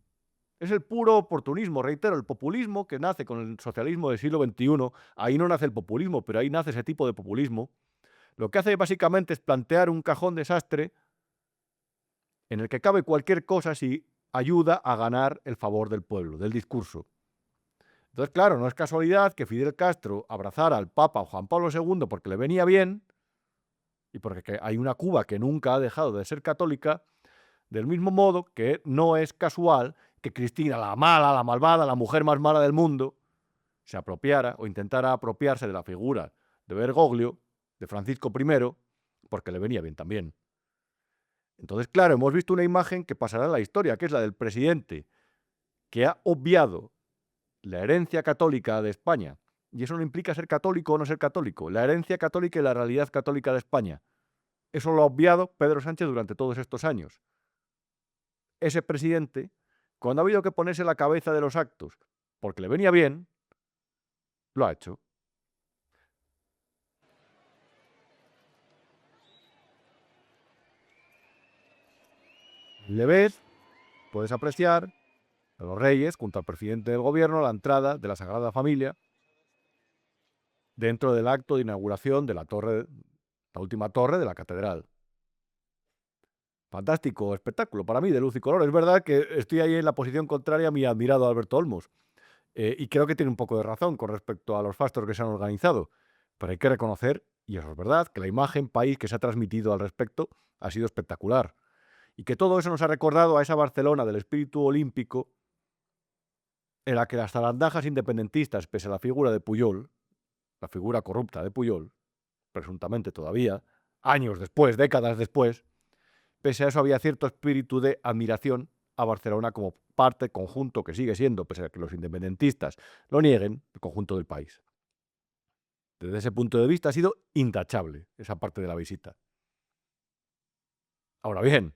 Es el puro oportunismo, reitero, el populismo que nace con el socialismo del siglo XXI. Ahí no nace el populismo, pero ahí nace ese tipo de populismo. Lo que hace básicamente es plantear un cajón desastre en el que cabe cualquier cosa si ayuda a ganar el favor del pueblo, del discurso. Entonces, claro, no es casualidad que Fidel Castro abrazara al Papa Juan Pablo II porque le venía bien y porque hay una Cuba que nunca ha dejado de ser católica, del mismo modo que no es casual que Cristina, la mala, la malvada, la mujer más mala del mundo, se apropiara o intentara apropiarse de la figura de Bergoglio, de Francisco I, porque le venía bien también. Entonces, claro, hemos visto una imagen que pasará en la historia, que es la del presidente que ha obviado la herencia católica de España, y eso no implica ser católico o no ser católico, la herencia católica y la realidad católica de España. Eso lo ha obviado Pedro Sánchez durante todos estos años. Ese presidente, cuando ha habido que ponerse la cabeza de los actos porque le venía bien, lo ha hecho. Le ves, puedes apreciar a los reyes, junto al presidente del gobierno, la entrada de la Sagrada Familia dentro del acto de inauguración de la última torre de la catedral. Fantástico espectáculo para mí, de luz y color. Es verdad que estoy ahí en la posición contraria a mi admirado Alberto Olmos. Y creo que tiene un poco de razón con respecto a los fastos que se han organizado. Pero hay que reconocer, y eso es verdad, que la imagen país que se ha transmitido al respecto ha sido espectacular. Y que todo eso nos ha recordado a esa Barcelona del espíritu olímpico en la que las zarandajas independentistas, pese a la figura de Pujol, la figura corrupta de Pujol, presuntamente todavía, años después, décadas después, pese a eso había cierto espíritu de admiración a Barcelona como parte, conjunto que sigue siendo, pese a que los independentistas lo nieguen, el conjunto del país. Desde ese punto de vista ha sido intachable esa parte de la visita. Ahora bien,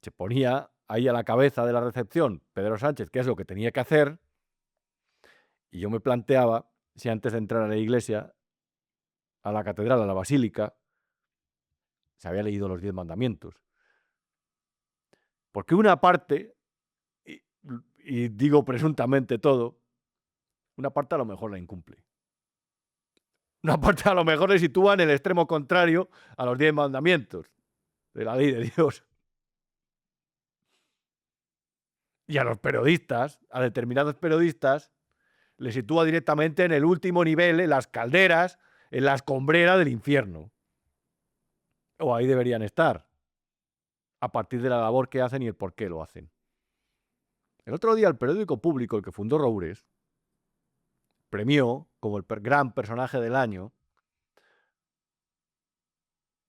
se ponía ahí a la cabeza de la recepción Pedro Sánchez, que es lo que tenía que hacer, y yo me planteaba si antes de entrar a la iglesia, a la catedral, a la basílica, se había leído los 10 mandamientos. Porque una parte, y digo presuntamente todo, una parte a lo mejor la incumple. Una parte a lo mejor le sitúa en el extremo contrario a los 10 mandamientos de la ley de Dios. Y a los periodistas, a determinados periodistas, les sitúa directamente en el último nivel, en las calderas, en la escombrera del infierno. O ahí deberían estar, a partir de la labor que hacen y el por qué lo hacen. El otro día el periódico Público, el que fundó Roures, premió como el gran personaje del año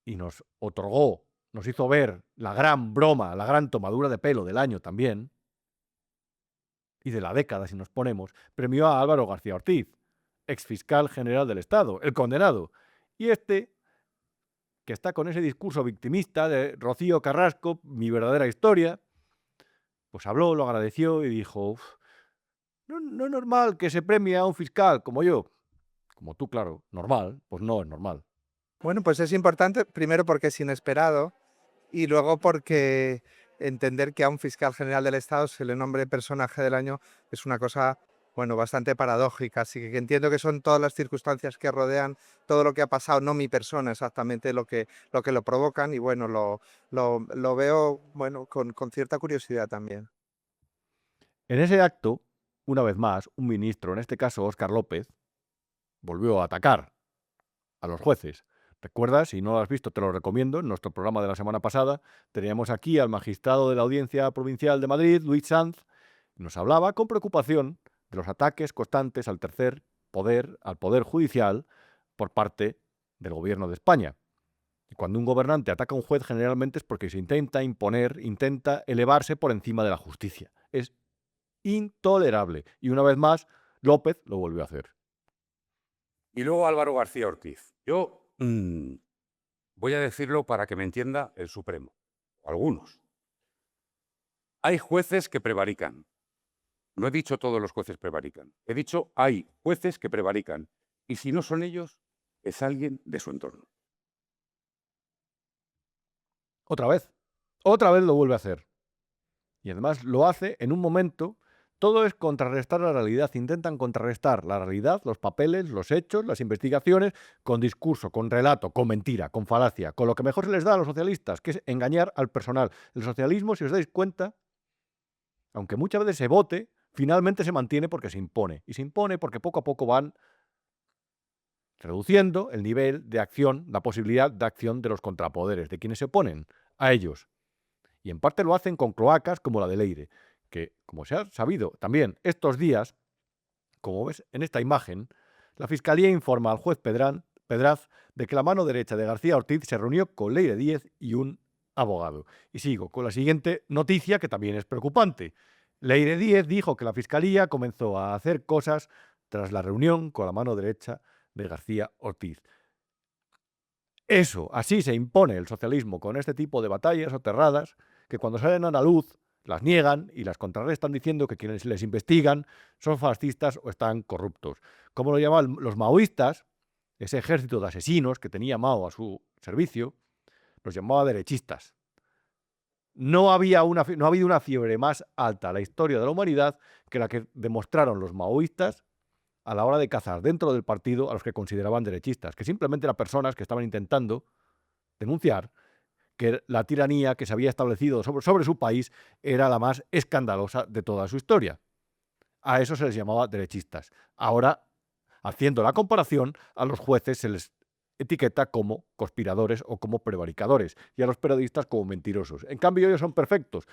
y nos otorgó, nos hizo ver la gran broma, la gran tomadura de pelo del año también, y de la década si nos ponemos, premió a Álvaro García Ortiz, exfiscal general del Estado, el condenado. Y este, que está con ese discurso victimista de Rocío Carrasco, mi verdadera historia, pues habló, lo agradeció y dijo, no es normal que se premie a un fiscal como yo. Como tú, claro, normal, pues no es normal. Bueno, pues es importante, primero porque es inesperado y luego porque entender que a un fiscal general del Estado se le nombre personaje del año es una cosa, bueno, bastante paradójica. Así que entiendo que son todas las circunstancias que rodean todo lo que ha pasado, no mi persona exactamente lo que lo provocan y bueno, lo veo bueno, con cierta curiosidad también. En ese acto, una vez más, un ministro, en este caso Óscar López, volvió a atacar a los jueces. Recuerda, si no lo has visto, te lo recomiendo, en nuestro programa de la semana pasada teníamos aquí al magistrado de la Audiencia Provincial de Madrid, Luis Sanz, y nos hablaba con preocupación de los ataques constantes al tercer poder, al poder judicial, por parte del gobierno de España. Y cuando un gobernante ataca a un juez, generalmente es porque se intenta imponer, intenta elevarse por encima de la justicia. Es intolerable. Y una vez más, López lo volvió a hacer. Y luego Álvaro García Ortiz. Yo voy a decirlo para que me entienda el Supremo, o algunos. Hay jueces que prevarican. No he dicho todos los jueces prevarican. He dicho hay jueces que prevarican. Y si no son ellos, es alguien de su entorno. Otra vez lo vuelve a hacer. Y además lo hace en un momento, todo es contrarrestar la realidad, intentan contrarrestar la realidad, los papeles, los hechos, las investigaciones, con discurso, con relato, con mentira, con falacia, con lo que mejor se les da a los socialistas, que es engañar al personal. El socialismo, si os dais cuenta, aunque muchas veces se vote, finalmente se mantiene porque se impone. Y se impone porque poco a poco van reduciendo el nivel de acción, la posibilidad de acción de los contrapoderes, de quienes se oponen a ellos. Y en parte lo hacen con cloacas como la de Leire, que, como se ha sabido también estos días, como ves en esta imagen, la Fiscalía informa al juez Pedraz de que la mano derecha de García Ortiz se reunió con Leire Díez y un abogado. Y sigo con la siguiente noticia que también es preocupante. Leire Díez dijo que la Fiscalía comenzó a hacer cosas tras la reunión con la mano derecha de García Ortiz. Eso, así se impone el socialismo con este tipo de batallas soterradas que cuando salen a la luz las niegan y las contrarrestan diciendo que quienes les investigan son fascistas o están corruptos. Como lo llamaban los maoístas, ese ejército de asesinos que tenía Mao a su servicio, los llamaba derechistas. No ha habido una fiebre más alta en la historia de la humanidad que la que demostraron los maoístas a la hora de cazar dentro del partido a los que consideraban derechistas, que simplemente eran personas que estaban intentando denunciar que la tiranía que se había establecido sobre su país era la más escandalosa de toda su historia. A eso se les llamaba derechistas. Ahora, haciendo la comparación, a los jueces se les etiqueta como conspiradores o como prevaricadores y a los periodistas como mentirosos. En cambio, ellos son perfectos,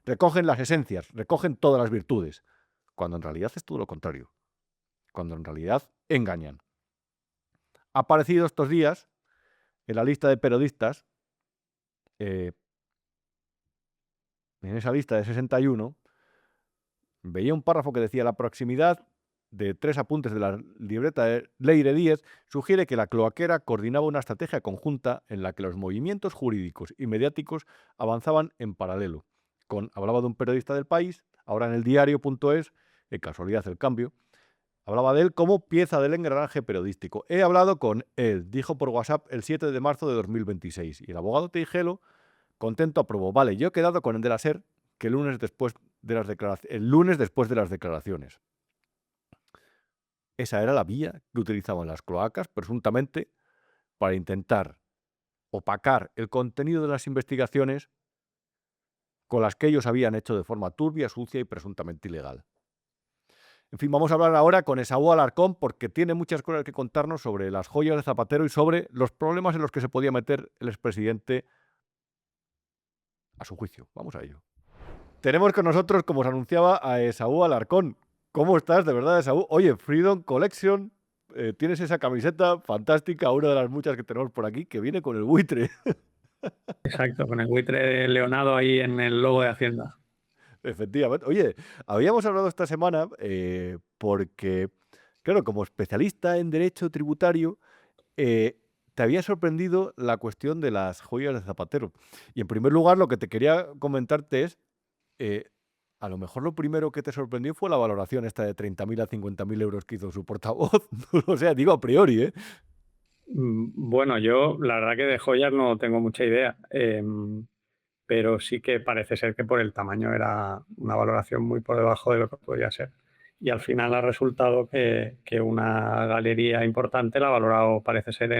recogen las esencias, recogen todas las virtudes, cuando en realidad es todo lo contrario, cuando en realidad engañan. Ha aparecido estos días en la lista de periodistas en esa lista de 61, veía un párrafo que decía: la proximidad de 3 apuntes de la libreta de Leire Díez sugiere que la cloaquera coordinaba una estrategia conjunta en la que los movimientos jurídicos y mediáticos avanzaban en paralelo. Hablaba de un periodista del País, ahora en el diario.es, de casualidad el cambio, hablaba de él como pieza del engranaje periodístico. He hablado con él, dijo por WhatsApp el 7 de marzo de 2026. Y el abogado Teijelo, contento, aprobó: vale, yo he quedado con el de la SER que el lunes después de las declaraciones. Esa era la vía que utilizaban las cloacas, presuntamente, para intentar opacar el contenido de las investigaciones con las que ellos habían hecho de forma turbia, sucia y presuntamente ilegal. En fin, vamos a hablar ahora con Esaú Alarcón, porque tiene muchas cosas que contarnos sobre las joyas de Zapatero y sobre los problemas en los que se podía meter el expresidente a su juicio. Vamos a ello. Tenemos con nosotros, como os anunciaba, a Esaú Alarcón. ¿Cómo estás, de verdad, Esaú? Oye, Freedom Collection, tienes esa camiseta fantástica, una de las muchas que tenemos por aquí, que viene con el buitre. Exacto, con el buitre leonado ahí en el logo de Hacienda. Efectivamente. Oye, habíamos hablado esta semana porque, claro, como especialista en derecho tributario, te había sorprendido la cuestión de las joyas de Zapatero. Y en primer lugar, lo que te quería comentarte es, a lo mejor lo primero que te sorprendió fue la valoración esta de 30.000 a 50.000 euros que hizo su portavoz. O sea, digo a priori, ¿eh? Bueno, yo la verdad que de joyas no tengo mucha idea, pero sí que parece ser que por el tamaño era una valoración muy por debajo de lo que podía ser. Y al final ha resultado que una galería importante la ha valorado, parece ser,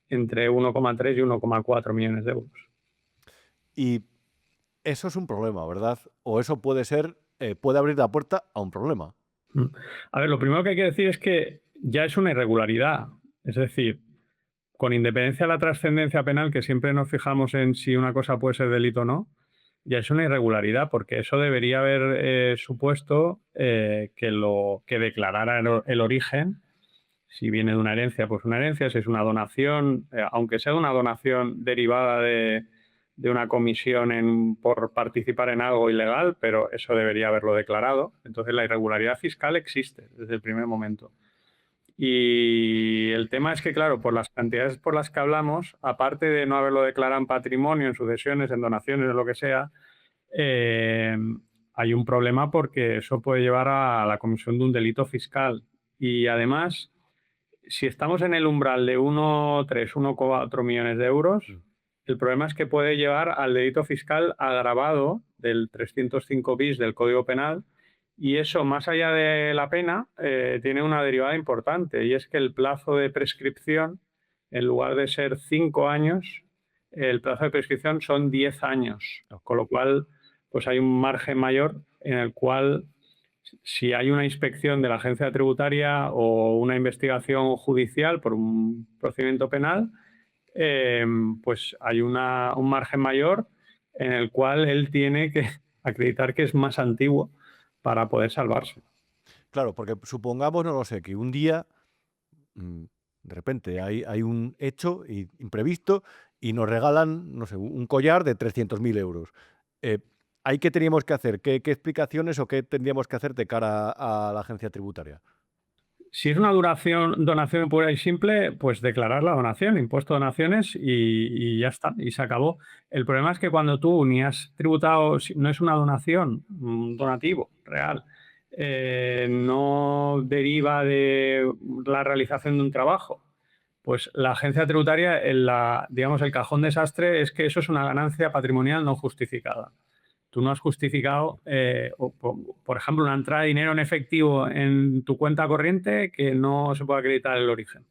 entre 1,3 y 1,4 millones de euros. Y eso es un problema, ¿verdad? O eso puede ser, puede abrir la puerta a un problema. A ver, lo primero que hay que decir es que ya es una irregularidad. Es decir, con independencia de la trascendencia penal, que siempre nos fijamos en si una cosa puede ser delito o no, ya es una irregularidad, porque eso debería haber supuesto que declarara el origen. Si viene de una herencia, pues una herencia. Si es una donación, aunque sea una donación derivada de una comisión por participar en algo ilegal, pero eso debería haberlo declarado. Entonces la irregularidad fiscal existe desde el primer momento. Y el tema es que, claro, por las cantidades por las que hablamos, aparte de no haberlo declarado en patrimonio, en sucesiones, en donaciones, en lo que sea, hay un problema porque eso puede llevar a la comisión de un delito fiscal. Y además, si estamos en el umbral de 1,3, 1,4 millones de euros, el problema es que puede llevar al delito fiscal agravado del 305 bis del Código Penal. Y eso, más allá de la pena, tiene una derivada importante, y es que el plazo de prescripción, en lugar de ser 5 años, el plazo de prescripción son 10 años, con lo cual pues hay un margen mayor en el cual, si hay una inspección de la agencia tributaria o una investigación judicial por un procedimiento penal, pues hay un margen mayor en el cual él tiene que acreditar que es más antiguo para poder salvarse. Claro, porque supongamos, no lo sé, que un día de repente hay un hecho imprevisto y nos regalan, no sé, un collar de 300.000 euros. ¿Ahí qué teníamos que hacer? ¿Qué explicaciones o qué tendríamos que hacer de cara a la agencia tributaria? Si es una donación pura y simple, pues declarar la donación, impuesto de donaciones, y ya está, y se acabó. El problema es que cuando tú ni has tributado, no es una donación, un donativo real, no deriva de la realización de un trabajo, pues la agencia tributaria, digamos, el cajón desastre es que eso es una ganancia patrimonial no justificada. Tú no has justificado, por ejemplo, una entrada de dinero en efectivo en tu cuenta corriente que no se puede acreditar el origen.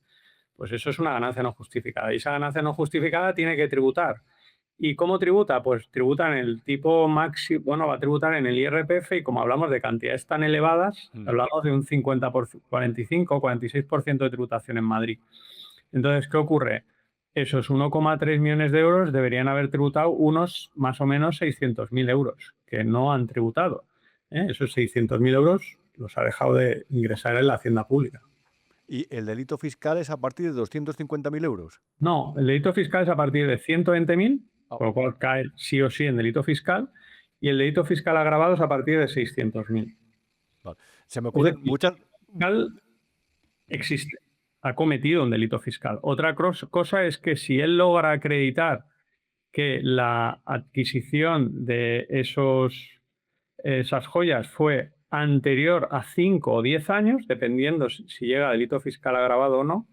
Pues eso es una ganancia no justificada. Y esa ganancia no justificada tiene que tributar. ¿Y cómo tributa? Pues tributa en el tipo máximo, bueno, va a tributar en el IRPF, y como hablamos de cantidades tan elevadas, hablamos de un 45 o 46% de tributación en Madrid. Entonces, ¿qué ocurre? Esos 1,3 millones de euros deberían haber tributado unos más o menos 600.000 euros, que no han tributado. Esos 600.000 euros los ha dejado de ingresar en la hacienda pública. ¿Y el delito fiscal es a partir de 250.000 euros? No, el delito fiscal es a partir de 120.000, por lo cual cae sí o sí en delito fiscal, y el delito fiscal agravado es a partir de 600.000. Vale. Se me Es ocurren decir, muchas... fiscal existe, ha cometido un delito fiscal. Otra cosa es que si él logra acreditar que la adquisición de esas joyas fue anterior a 5 o 10 años, dependiendo si llega a delito fiscal agravado o no,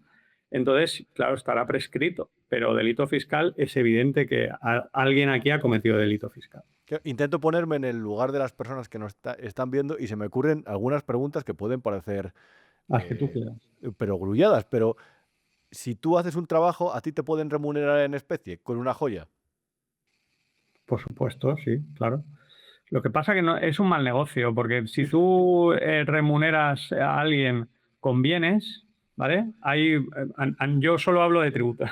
entonces, claro, estará prescrito. Pero delito fiscal es evidente que alguien aquí ha cometido delito fiscal. Intento ponerme en el lugar de las personas que nos están viendo y se me ocurren algunas preguntas que pueden parecer Haz que tú quieras. pero grulladas, pero si tú haces un trabajo, ¿a ti te pueden remunerar en especie con una joya? Por supuesto, sí, claro. Lo que pasa que no, es un mal negocio, porque si tú remuneras a alguien con bienes, ¿vale? Yo solo hablo de tributos.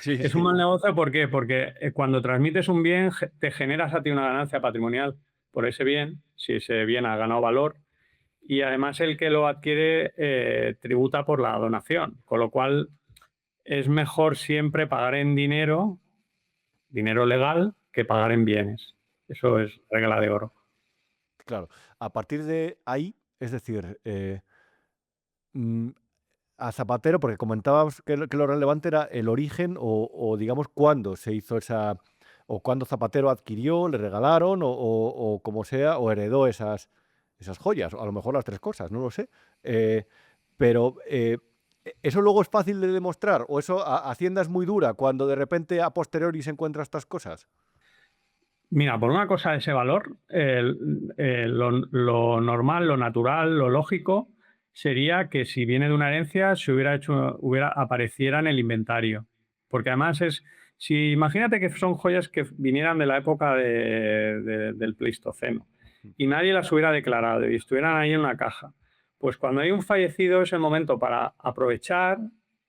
Sí, Es sí. un mal negocio, ¿por qué? Porque cuando transmites un bien, te generas a ti una ganancia patrimonial por ese bien, si ese bien ha ganado valor, y además el que lo adquiere tributa por la donación, con lo cual es mejor siempre pagar en dinero legal, que pagar en bienes. Eso es regla de oro. Claro. A partir de ahí, es decir, a Zapatero, porque comentábamos que lo relevante era el origen o digamos cuándo se hizo esa, o cuándo Zapatero adquirió, le regalaron o como sea, o heredó esas joyas, o a lo mejor las tres cosas, no lo sé. Pero ¿eso luego es fácil de demostrar? ¿O eso Hacienda es muy dura cuando de repente a posteriori se encuentra estas cosas? Mira, por una cosa de ese valor, lo normal, lo natural, lo lógico sería que si viene de una herencia se apareciera en el inventario. Porque además imagínate que son joyas que vinieran de la época del Pleistoceno y nadie las hubiera declarado y estuvieran ahí en una caja. Pues cuando hay un fallecido es el momento para aprovechar,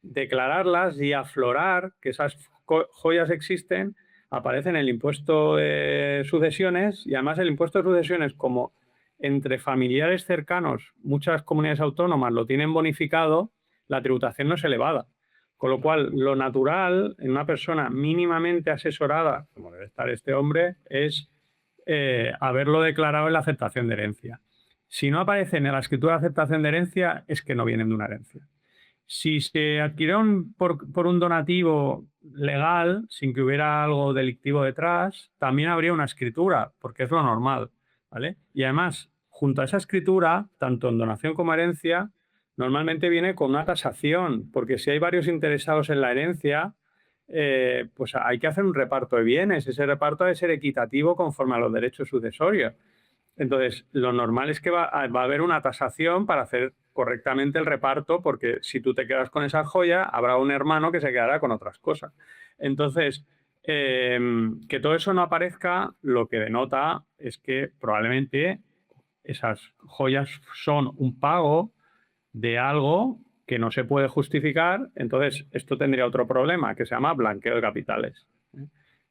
declararlas y aflorar que esas joyas existen, aparecen en el impuesto de sucesiones y además el impuesto de sucesiones, como entre familiares cercanos muchas comunidades autónomas lo tienen bonificado, la tributación no es elevada. Con lo cual, lo natural en una persona mínimamente asesorada, como debe estar este hombre, es haberlo declarado en la aceptación de herencia. Si no aparecen en la escritura de aceptación de herencia, es que no vienen de una herencia. Si se adquirieron por un donativo legal, sin que hubiera algo delictivo detrás, también habría una escritura, porque es lo normal, ¿vale? Y además, junto a esa escritura, tanto en donación como herencia, normalmente viene con una tasación, porque si hay varios interesados en la herencia, pues hay que hacer un reparto de bienes. Ese reparto debe ser equitativo conforme a los derechos sucesorios. Entonces, lo normal es que va a haber una tasación para hacer correctamente el reparto, porque si tú te quedas con esa joya, habrá un hermano que se quedará con otras cosas. Entonces, que todo eso no aparezca, lo que denota es que probablemente esas joyas son un pago de algo que no se puede justificar. Entonces, esto tendría otro problema que se llama blanqueo de capitales.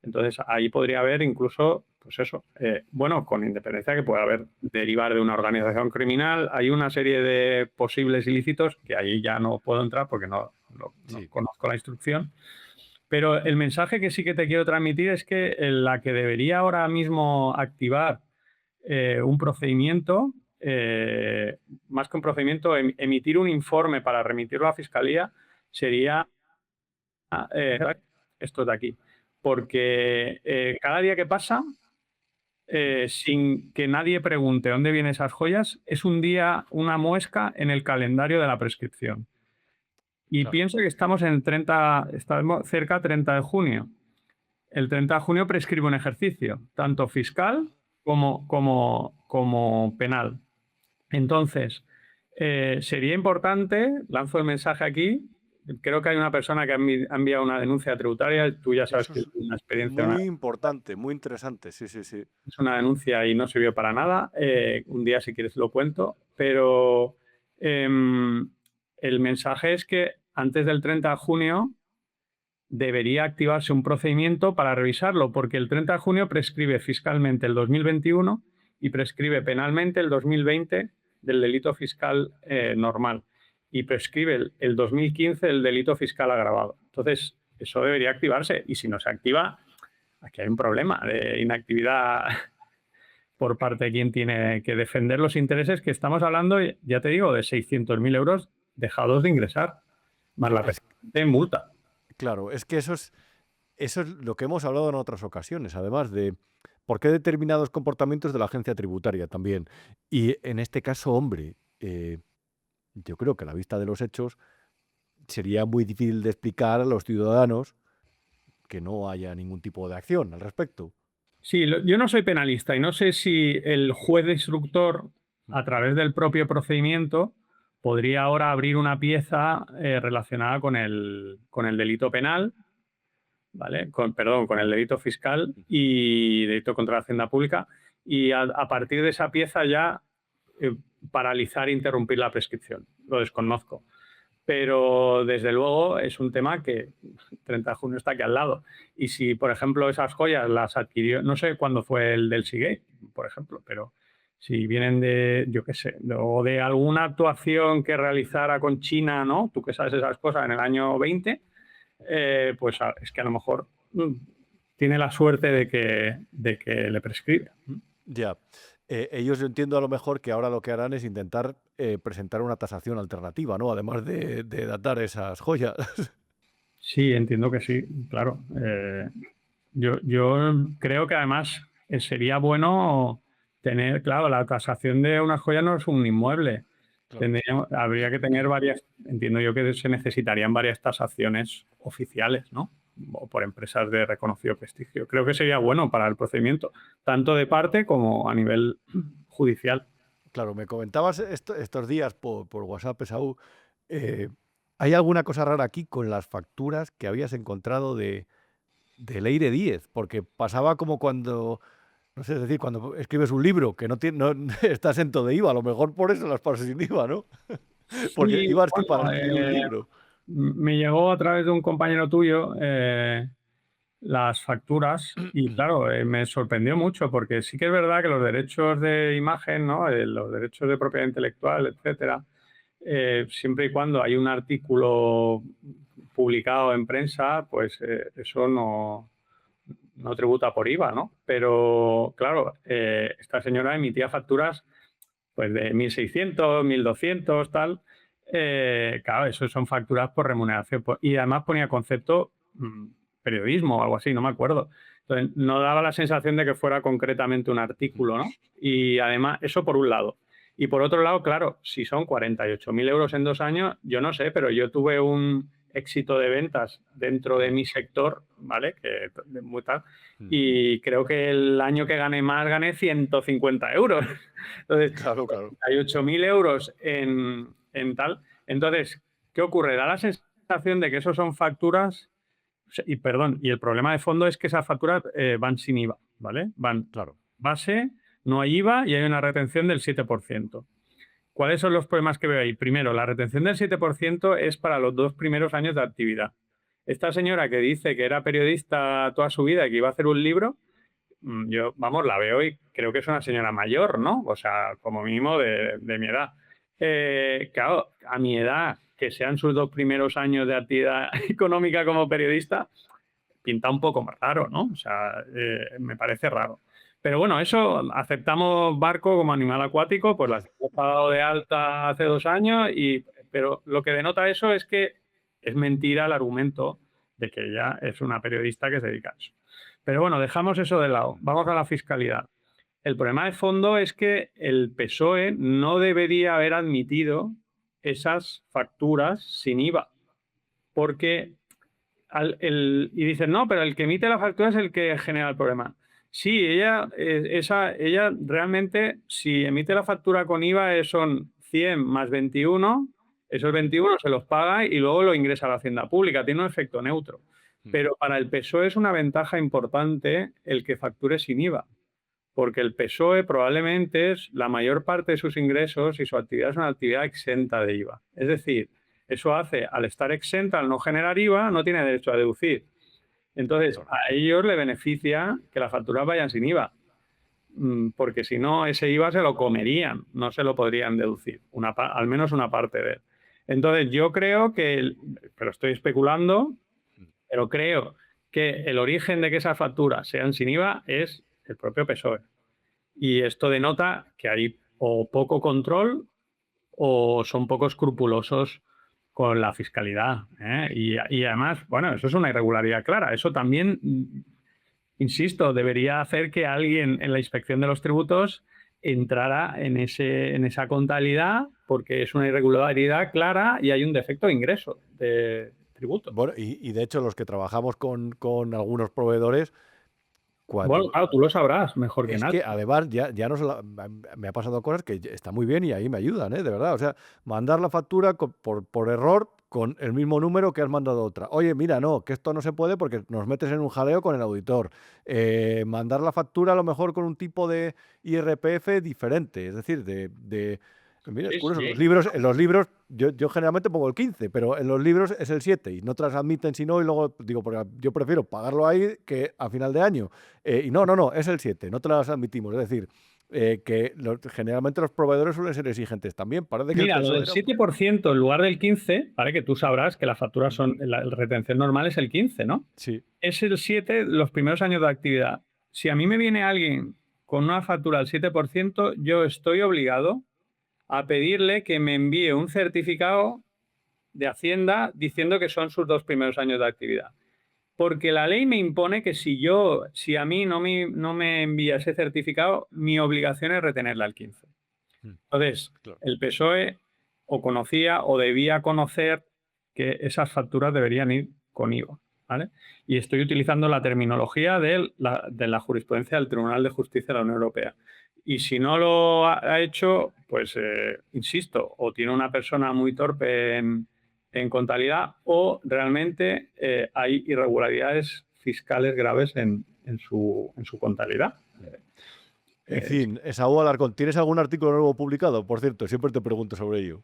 Entonces, ahí podría haber incluso, pues eso, bueno, con independencia que pueda haber derivar de una organización criminal, hay una serie de posibles ilícitos que ahí ya no puedo entrar porque no conozco la instrucción. Pero el mensaje que sí que te quiero transmitir es que la que debería ahora mismo activar un procedimiento, más que un procedimiento, emitir un informe para remitirlo a la Fiscalía, sería esto de aquí. Porque cada día que pasa, sin que nadie pregunte dónde vienen esas joyas, es un día, una muesca en el calendario de la prescripción. Y piensa que estamos cerca del 30 de junio. El 30 de junio prescribe un ejercicio, tanto fiscal como penal. Entonces, sería importante, lanzo el mensaje aquí. Creo que hay una persona que ha enviado una denuncia tributaria. Tú ya sabes que es una experiencia. Muy importante, muy interesante, sí. Es una denuncia y no sirvió para nada. Un día, si quieres, lo cuento. Pero el mensaje es que antes del 30 de junio debería activarse un procedimiento para revisarlo, porque el 30 de junio prescribe fiscalmente el 2021 y prescribe penalmente el 2020 del delito fiscal normal. Y prescribe el 2015 el delito fiscal agravado. Entonces, eso debería activarse. Y si no se activa, aquí hay un problema de inactividad por parte de quien tiene que defender los intereses, que estamos hablando, ya te digo, de 600.000 euros dejados de ingresar, más la de multa. Claro, es que eso es lo que hemos hablado en otras ocasiones, además de por qué determinados comportamientos de la agencia tributaria también. Y en este caso, hombre, yo creo que a la vista de los hechos sería muy difícil de explicar a los ciudadanos que no haya ningún tipo de acción al respecto. Sí, yo no soy penalista y no sé si el juez instructor, a través del propio procedimiento, podría ahora abrir una pieza relacionada con el delito penal, ¿vale? Con el delito fiscal y delito contra la hacienda pública, y a partir de esa pieza ya paralizar e interrumpir la prescripción. Lo desconozco. Pero desde luego es un tema que 30 de junio está aquí al lado. Y si, por ejemplo, esas joyas las adquirió, no sé cuándo fue el del Seagate, por ejemplo, pero si vienen de, yo qué sé, o de alguna actuación que realizara con China, ¿no? Tú que sabes esas cosas, en el año 20, pues es que a lo mejor tiene la suerte de que le prescribe. Ya. Ellos, yo entiendo a lo mejor que ahora lo que harán es intentar presentar una tasación alternativa, ¿no? Además de datar esas joyas. Sí, entiendo que sí, claro. Yo creo que además sería bueno tener, claro, la tasación de unas joyas no es un inmueble. Claro. Habría que tener varias, entiendo yo que se necesitarían varias tasaciones oficiales, ¿no? O por empresas de reconocido prestigio. Creo que sería bueno para el procedimiento, tanto de parte como a nivel judicial. Claro, me comentabas estos días por WhatsApp, Esaú, ¿hay alguna cosa rara aquí con las facturas que habías encontrado de Leire Díez? Porque pasaba como cuando, no sé, es decir, cuando escribes un libro que no está exento de IVA, a lo mejor por eso las pasas sin IVA, ¿no? Porque Sí, ibas tú bueno, para escribir un libro. me llegó a través de un compañero tuyo las facturas y claro, me sorprendió mucho porque sí que es verdad que los derechos de imagen, ¿no? Los derechos de propiedad intelectual, etcétera, siempre y cuando hay un artículo publicado en prensa, pues eso no tributa por IVA, ¿no? Pero claro, esta señora emitía facturas pues de 1.600, 1.200, tal. Claro, eso son facturas por remuneración. Y además ponía concepto periodismo o algo así, no me acuerdo. Entonces, no daba la sensación de que fuera concretamente un artículo, ¿no? Y además, eso por un lado. Y por otro lado, claro, si son 48.000 euros en 2 años, yo no sé, pero yo tuve un éxito de ventas dentro de mi sector, ¿vale? Que muy tal. Y creo que el año que gané más, gané 150 euros. Entonces, Claro. 48.000 euros en tal. Entonces, ¿qué ocurre? Da la sensación de que eso son facturas, y perdón, y el problema de fondo es que esas facturas van sin IVA, ¿vale? Van Claro. base, no hay IVA y hay una retención del 7%. ¿Cuáles son los problemas que veo ahí? Primero, la retención del 7% es para los 2 primeros años de actividad. Esta señora que dice que era periodista toda su vida y que iba a hacer un libro, yo, vamos, la veo y creo que es una señora mayor, ¿no? O sea, como mínimo de mi edad. Claro, a mi edad, que sean sus 2 primeros años de actividad económica como periodista, pinta un poco más raro, ¿no? O sea, me parece raro. Pero bueno, eso, aceptamos barco como animal acuático, pues las hemos pagado de alta hace 2 años, pero lo que denota eso es que es mentira el argumento de que ella es una periodista que se dedica a eso. Pero bueno, dejamos eso de lado. Vamos a la fiscalidad. El problema de fondo es que el PSOE no debería haber admitido esas facturas sin IVA, porque y dicen, no, pero el que emite la factura es el que genera el problema. Sí, ella realmente, si emite la factura con IVA, son 100 más 21, esos 21 se los paga y luego lo ingresa a la hacienda pública, tiene un efecto neutro. Pero para el PSOE es una ventaja importante el que facture sin IVA, porque el PSOE probablemente la mayor parte de sus ingresos y su actividad es una actividad exenta de IVA. Es decir, eso hace, al estar exenta, al no generar IVA, no tiene derecho a deducir. Entonces, a ellos le beneficia que las facturas vayan sin IVA, porque si no, ese IVA se lo comerían, no se lo podrían deducir, al menos una parte de él. Entonces, yo creo que, pero estoy especulando, pero creo que el origen de que esas facturas sean sin IVA es el propio PSOE. Y esto denota que hay o poco control o son poco escrupulosos con la fiscalidad, ¿eh? Y además, bueno, eso es una irregularidad clara. Eso también, insisto, debería hacer que alguien en la inspección de los tributos entrara en esa contabilidad, porque es una irregularidad clara y hay un defecto de ingreso de tributo. Bueno, y de hecho los que trabajamos con algunos proveedores, Bueno, cuando claro, tú lo sabrás mejor que es nadie. que además ya no me ha pasado cosas que está muy bien y ahí me ayudan, ¿eh? De verdad. O sea, mandar la factura por error con el mismo número que has mandado otra. Oye, mira, no, que esto no se puede porque nos metes en un jaleo con el auditor. Mandar la factura a lo mejor con un tipo de IRPF diferente, es decir, mira, es Sí, curioso, sí. en los libros yo generalmente pongo el 15, pero en los libros es el 7 y no te las admiten si no, y luego digo, porque yo prefiero pagarlo ahí que a final de año. Y no, es el 7, no te las admitimos. Es decir, que generalmente los proveedores suelen ser exigentes también. Parece que el Mira, lo del PSOE no. 7% en lugar del 15%, ¿vale? Que tú sabrás que las facturas la retención normal es el 15%, ¿no? Sí. Es el 7% los primeros años de actividad. Si a mí me viene alguien con una factura al 7%, yo estoy obligado a pedirle que me envíe un certificado de Hacienda diciendo que son sus 2 primeros años de actividad. Porque la ley me impone que si a mí no me envía ese certificado, mi obligación es retenerla al 15%. Entonces, Claro. el PSOE o conocía o debía conocer que esas facturas deberían ir con IVA, ¿vale? Y estoy utilizando la terminología de la jurisprudencia del Tribunal de Justicia de la Unión Europea. Y si no lo ha hecho, pues insisto, o tiene una persona muy torpe en contabilidad o realmente hay irregularidades fiscales graves en su contabilidad. En fin, Esaú Alarcón, ¿tienes algún artículo nuevo publicado? Por cierto, siempre te pregunto sobre ello.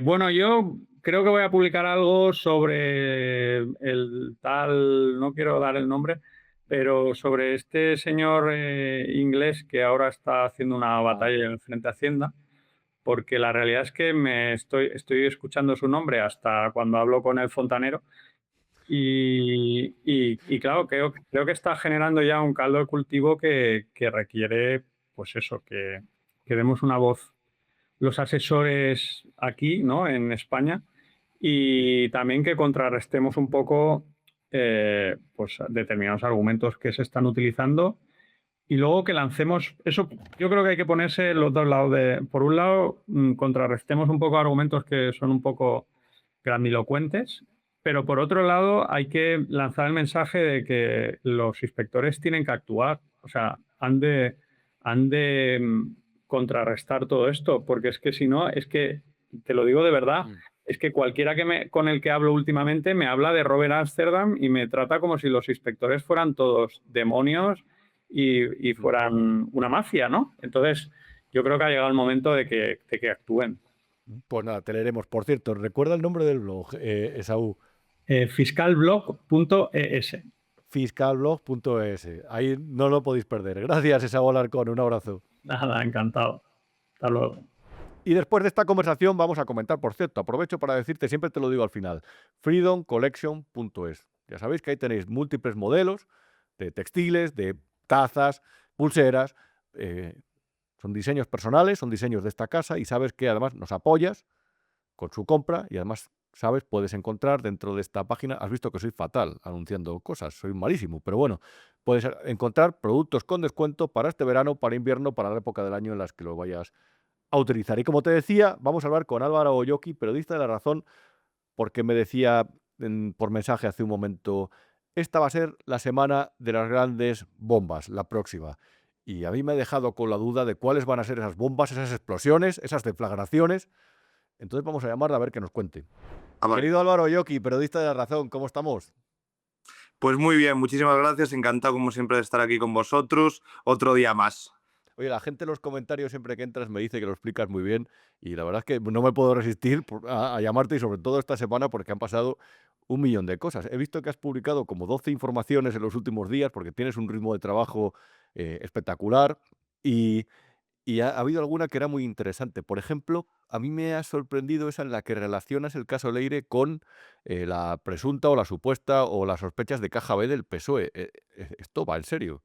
Bueno, yo creo que voy a publicar algo sobre el tal, no quiero dar el nombre, pero sobre este señor inglés que ahora está haciendo una batalla en frente a Hacienda, porque la realidad es que estoy escuchando su nombre hasta cuando hablo con el fontanero y claro, creo que está generando ya un caldo de cultivo que requiere, pues eso, que demos una voz los asesores aquí, ¿no? En España, y también que contrarrestemos un poco pues determinados argumentos que se están utilizando y luego que lancemos eso. Yo creo que hay que ponerse los dos lados por un lado, contrarrestemos un poco argumentos que son un poco grandilocuentes, pero por otro lado hay que lanzar el mensaje de que los inspectores tienen que actuar, o sea, han de contrarrestar todo esto, porque es que si no, es que, te lo digo de verdad, es que cualquiera con el que hablo últimamente me habla de Robert Amsterdam y me trata como si los inspectores fueran todos demonios y fueran una mafia, ¿no? Entonces, yo creo que ha llegado el momento de que actúen. Pues nada, te leeremos. Por cierto, recuerda el nombre del blog, Esaú. Fiscalblog.es. Fiscalblog.es. Ahí no lo podéis perder. Gracias, Esaú Alarcón. Un abrazo. Nada, encantado. Hasta luego. Y después de esta conversación vamos a comentar, por cierto, aprovecho para decirte, siempre te lo digo al final, freedomcollection.es. Ya sabéis que ahí tenéis múltiples modelos de textiles, de tazas, pulseras. Son diseños personales, son diseños de esta casa y sabes que además nos apoyas con su compra y además, sabes, puedes encontrar dentro de esta página, has visto que soy fatal anunciando cosas, soy malísimo, pero bueno, puedes encontrar productos con descuento para este verano, para invierno, para la época del año en las que lo vayas a utilizar. Y como te decía, vamos a hablar con Álvaro Oyoki, periodista de La Razón, porque me decía por mensaje hace un momento, esta va a ser la semana de las grandes bombas, la próxima. Y a mí me ha dejado con la duda de cuáles van a ser esas bombas, esas explosiones, esas deflagraciones. Entonces vamos a llamarla a ver que nos cuente. Querido Álvaro Oyoki, periodista de La Razón, ¿cómo estamos? Pues muy bien, muchísimas gracias, encantado como siempre de estar aquí con vosotros, otro día más. Oye, la gente en los comentarios siempre que entras me dice que lo explicas muy bien y la verdad es que no me puedo resistir a llamarte y sobre todo esta semana porque han pasado un millón de cosas. He visto que has publicado como 12 informaciones en los últimos días porque tienes un ritmo de trabajo espectacular y ha habido alguna que era muy interesante. Por ejemplo, a mí me ha sorprendido esa en la que relacionas el caso Leire con la presunta o la supuesta o las sospechas de caja B del PSOE. ¿Esto va en serio?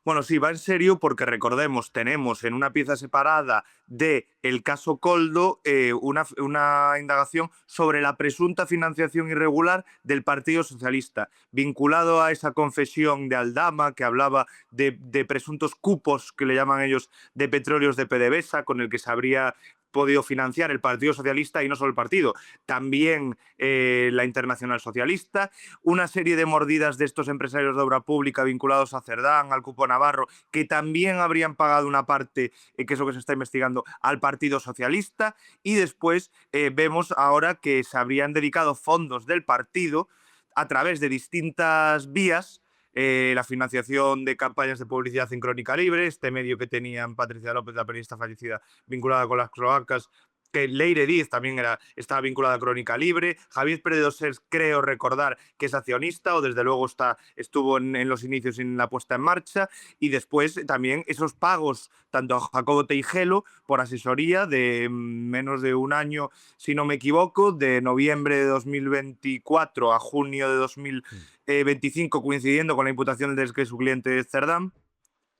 Bueno, sí, va en serio porque recordemos, tenemos en una pieza separada de el caso Coldo una indagación sobre la presunta financiación irregular del Partido Socialista, vinculado a esa confesión de Aldama que hablaba de presuntos cupos, que le llaman ellos, de petróleos de PDVSA, con el que se habría podido financiar el Partido Socialista y no solo el partido, también la Internacional Socialista, una serie de mordidas de estos empresarios de obra pública vinculados a Cerdán, al Cupo Navarro, que también habrían pagado una parte, que es lo que se está investigando, al Partido Socialista, y después vemos ahora que se habrían dedicado fondos del partido a través de distintas vías, la financiación de campañas de publicidad en Crónica Libre, este medio que tenían Patricia López, la periodista fallecida, vinculada con las cloacas, que Leire Diz también estaba vinculada a Crónica Libre, Javier Pérez Dosers creo recordar que es accionista o desde luego estuvo en los inicios en la puesta en marcha, y después también esos pagos tanto a Jacobo Teijelo por asesoría de menos de un año, si no me equivoco, de noviembre de 2024 a junio de 2025, coincidiendo con la imputación de que su cliente es Cerdán.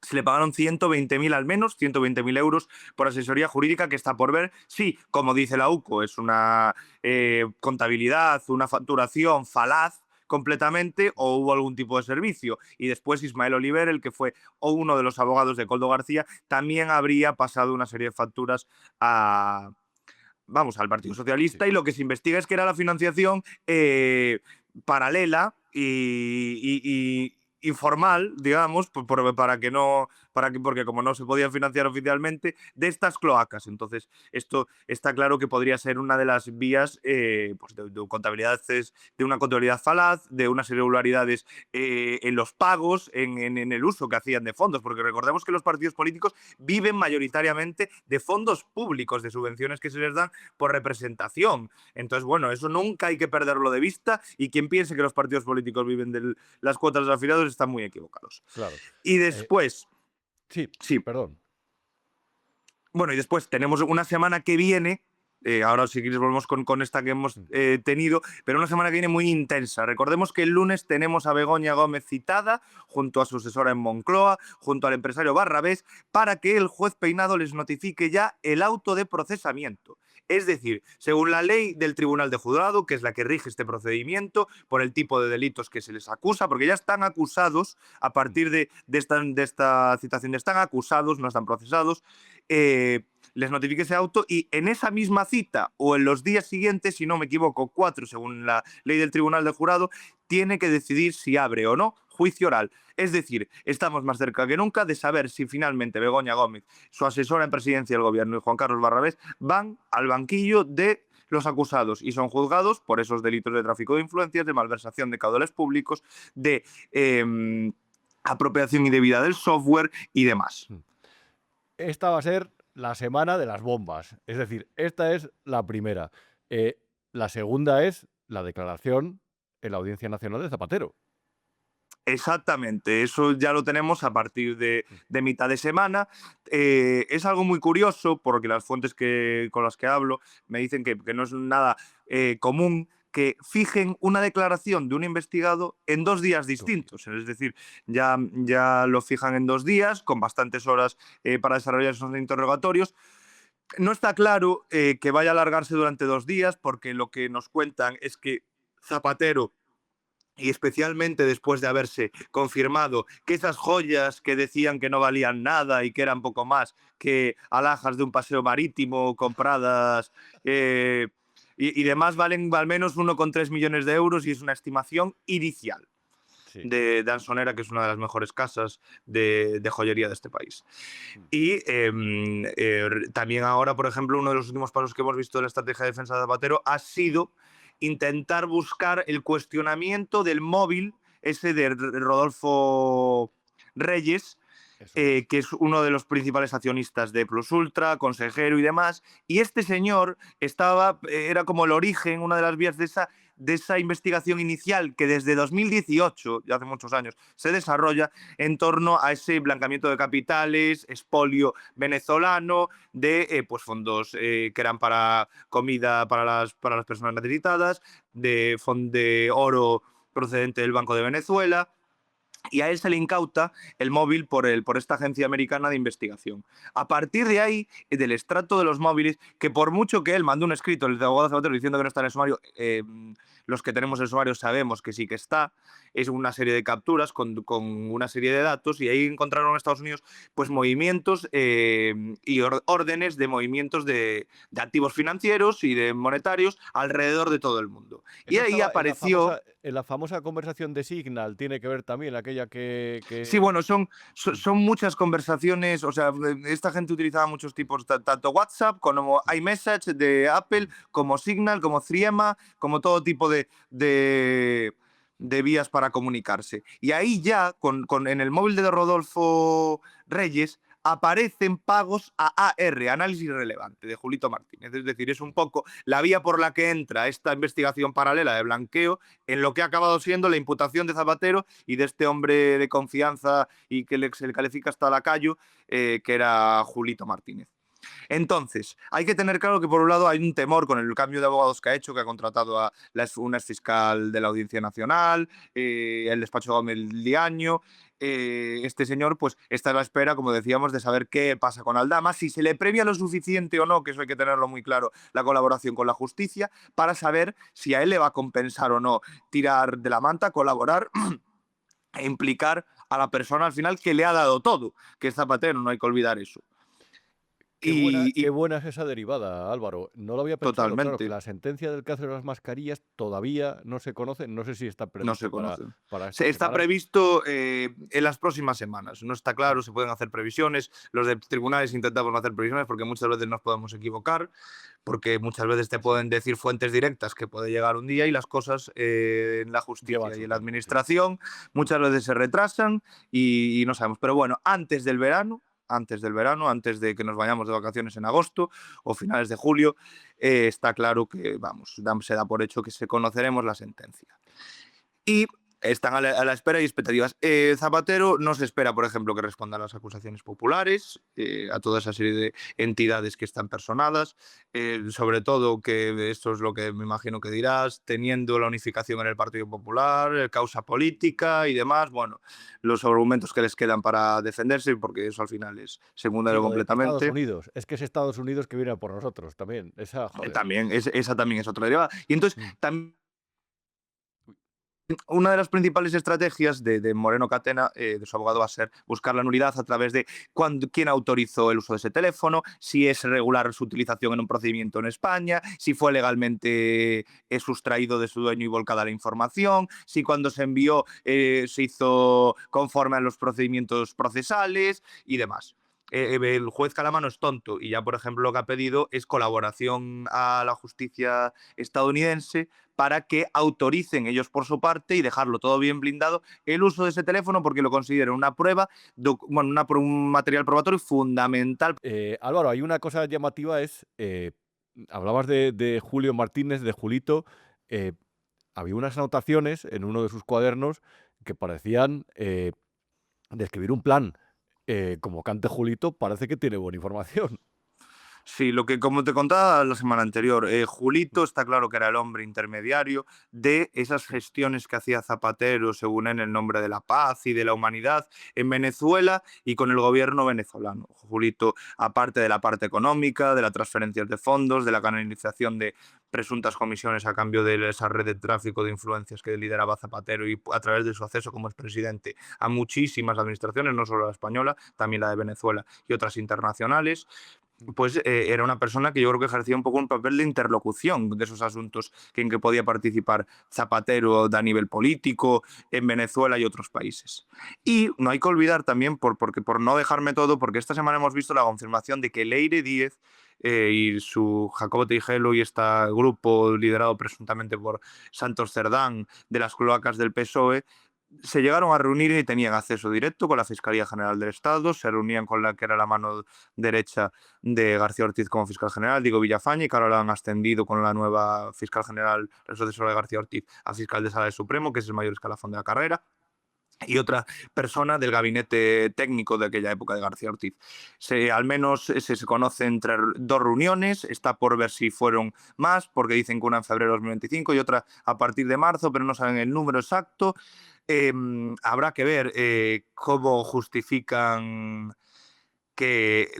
Se le pagaron 120.000 al menos, 120.000 euros por asesoría jurídica, que está por ver si, como dice la UCO, es una contabilidad, una facturación falaz completamente o hubo algún tipo de servicio. Y después Ismael Oliver, el que fue uno de los abogados de Coldo García, también habría pasado una serie de facturas al Partido Socialista, y lo que se investiga es que era la financiación paralela y informal, digamos, porque como no se podía financiar oficialmente, de estas cloacas. Entonces, esto está claro que podría ser una de las vías pues de contabilidades, de una contabilidad falaz, de unas irregularidades en los pagos, en el uso que hacían de fondos, porque recordemos que los partidos políticos viven mayoritariamente de fondos públicos, de subvenciones que se les dan por representación. Entonces, bueno, eso nunca hay que perderlo de vista, y quien piense que los partidos políticos viven de las cuotas de los afiliados están muy equivocados. Claro. Y después... Sí, perdón. Bueno, y después tenemos una semana que viene, ahora si quieres volvemos con esta que hemos tenido, pero una semana que viene muy intensa. Recordemos que el lunes tenemos a Begoña Gómez citada, junto a su asesora en Moncloa, junto al empresario Barrabés, para que el juez Peinado les notifique ya el auto de procesamiento. Es decir, según la ley del Tribunal de Juzgado, que es la que rige este procedimiento, por el tipo de delitos que se les acusa, porque ya están acusados, a partir de esta citación, están acusados, no están procesados, les notifique ese auto, y en esa misma cita o en los días siguientes, si no me equivoco, 4, según la ley del Tribunal del Jurado, tiene que decidir si abre o no juicio oral. Es decir, estamos más cerca que nunca de saber si finalmente Begoña Gómez, su asesora en presidencia del gobierno, y Juan Carlos Barrabés van al banquillo de los acusados y son juzgados por esos delitos de tráfico de influencias, de malversación de caudales públicos, de apropiación indebida del software y demás. Esta va a ser la semana de las bombas. Es decir, esta es la primera. La segunda es la declaración en la Audiencia Nacional de Zapatero. Exactamente, eso ya lo tenemos a partir de mitad de semana. Es algo muy curioso porque las fuentes con las que hablo me dicen que no es nada común que fijen una declaración de un investigado en 2 días distintos. Es decir, ya lo fijan en 2 días, con bastantes horas para desarrollar esos interrogatorios. No está claro que vaya a alargarse durante 2 días, porque lo que nos cuentan es que Zapatero, y especialmente después de haberse confirmado que esas joyas que decían que no valían nada y que eran poco más que alhajas de un paseo marítimo compradas y demás, valen al menos 1,3 millones de euros, y es una estimación inicial de Ansonera, que es una de las mejores casas de joyería de este país. Y también ahora, por ejemplo, uno de los últimos pasos que hemos visto de la estrategia de defensa de Zapatero ha sido intentar buscar el cuestionamiento del móvil ese de Rodolfo Reyes, que es uno de los principales accionistas de Plus Ultra, consejero y demás, y este señor era como el origen, una de las vías de esa investigación inicial que desde 2018, ya hace muchos años, se desarrolla en torno a ese blanqueamiento de capitales, expolio venezolano, de fondos que eran para comida para las personas necesitadas, de oro procedente del Banco de Venezuela. y a él se le incauta el móvil por esta agencia americana de investigación. A partir de ahí, del extracto de los móviles, que por mucho que él mandó un escrito, el abogado Zapatero, diciendo que no está en el sumario, los que tenemos el sumario sabemos que sí que está, es una serie de capturas con una serie de datos, y ahí encontraron en Estados Unidos pues movimientos y órdenes de movimientos de activos financieros y de monetarios alrededor de todo el mundo. Y Eso ahí estaba apareció... en la famosa conversación de Signal, tiene que ver también aquella Sí, bueno, son muchas conversaciones, o sea, esta gente utilizaba muchos tipos, tanto WhatsApp como iMessage de Apple, como Signal, como Threema, como todo tipo de vías para comunicarse. Y ahí ya, en el móvil de Rodolfo Reyes, aparecen pagos a AR, Análisis Relevante, de Julito Martínez. Es decir, es un poco la vía por la que entra esta investigación paralela de blanqueo en lo que ha acabado siendo la imputación de Zapatero y de este hombre de confianza y que se le califica hasta lacayo, que era Julito Martínez. Entonces, hay que tener claro que por un lado hay un temor con el cambio de abogados que ha hecho, que ha contratado a una exfiscal de la Audiencia Nacional, el despacho Gómez Liaño. Este señor pues está a la espera, como decíamos, de saber qué pasa con Aldama, si se le premia lo suficiente o no, que eso hay que tenerlo muy claro, la colaboración con la justicia, para saber si a él le va a compensar o no tirar de la manta, colaborar e implicar a la persona al final que le ha dado todo, que es Zapatero, no hay que olvidar eso. Qué buena es esa derivada, Álvaro. No lo había pensado. Claro, que Totalmente. la sentencia del caso de las mascarillas todavía no se conoce. No sé si está No previsto se conoce. para esta Está semana. previsto en las próximas semanas. No está claro, se pueden hacer previsiones. Los de tribunales intentamos no hacer previsiones porque muchas veces nos podemos equivocar, porque muchas veces te pueden decir fuentes directas que puede llegar un día y las cosas en la justicia y en la administración muchas veces se retrasan y no sabemos. Pero bueno, antes del verano, antes de que nos vayamos de vacaciones en agosto o finales de julio, está claro que, vamos, se da por hecho que se conoceremos la sentencia. Y están a la espera y expectativas. Zapatero no se espera, por ejemplo, que responda a las acusaciones populares, a toda esa serie de entidades que están personadas, sobre todo, que esto es lo que me imagino que dirás, teniendo la unificación en el Partido Popular, causa política y demás, bueno, los argumentos que les quedan para defenderse, porque eso al final es secundario completamente. Estados Unidos, es que es Estados Unidos que viene a por nosotros también. Esa, joder. Esa también es otra derivada. Y entonces, también una de las principales estrategias de Moreno Catena, de su abogado, va a ser buscar la nulidad a través de quién autorizó el uso de ese teléfono, si es regular su utilización en un procedimiento en España, si fue legalmente sustraído de su dueño y volcada la información, si cuando se envió se hizo conforme a los procedimientos procesales y demás. El juez Calamano es tonto y ya, por ejemplo, lo que ha pedido es colaboración a la justicia estadounidense para que autoricen ellos por su parte y dejarlo todo bien blindado el uso de ese teléfono, porque lo consideran una prueba, un material probatorio fundamental. Álvaro, hay una cosa llamativa, hablabas de Julio Martínez, de Julito, había unas anotaciones en uno de sus cuadernos que parecían describir un plan. Como cante Julito, parece que tiene buena información. Sí, como te contaba la semana anterior, Julito está claro que era el hombre intermediario de esas gestiones que hacía Zapatero, según en el nombre de la paz y de la humanidad, en Venezuela y con el gobierno venezolano. Julito, aparte de la parte económica, de las transferencias de fondos, de la canalización de presuntas comisiones a cambio de esa red de tráfico de influencias que lideraba Zapatero y a través de su acceso como expresidente a muchísimas administraciones, no solo la española, también la de Venezuela y otras internacionales, pues era una persona que yo creo que ejercía un poco un papel de interlocución de esos asuntos en que podía participar Zapatero a nivel político en Venezuela y otros países. Y no hay que olvidar también, por no dejarme todo, porque esta semana hemos visto la confirmación de que Leire Díez y su Jacobo Tejero y este grupo liderado presuntamente por Santos Cerdán de las cloacas del PSOE se llegaron a reunir y tenían acceso directo con la Fiscalía General del Estado, se reunían con la que era la mano derecha de García Ortiz como fiscal general, Diego Villafañe, y que ahora la han ascendido con la nueva fiscal general, el sucesor de García Ortiz, a fiscal de Sala del Supremo, que es el mayor escalafón de la carrera. y otra persona del gabinete técnico de aquella época de García Ortiz. Al menos se conocen 2 reuniones, está por ver si fueron más, porque dicen que una en febrero de 2025 y otra a partir de marzo, pero no saben el número exacto. Habrá que ver cómo justifican que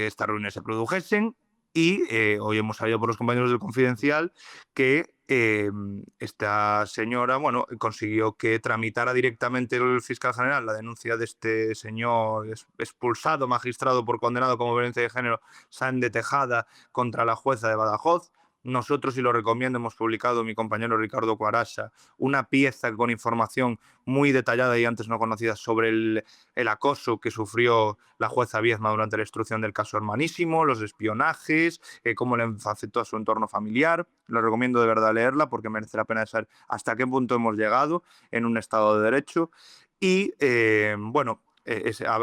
estas reuniones se produjesen. Y hoy hemos sabido por los compañeros del Confidencial que esta señora consiguió que tramitara directamente el fiscal general la denuncia de este señor expulsado, magistrado por condenado como violencia de género, Sáenz de Tejada, contra la jueza de Badajoz. Nosotros, y lo recomiendo, hemos publicado, mi compañero Ricardo Cuarasa, una pieza con información muy detallada y antes no conocida sobre el acoso que sufrió la jueza Viezma durante la instrucción del caso Hermanísimo, los espionajes, cómo le afectó a su entorno familiar. Lo recomiendo de verdad leerla porque merece la pena saber hasta qué punto hemos llegado en un Estado de Derecho. Y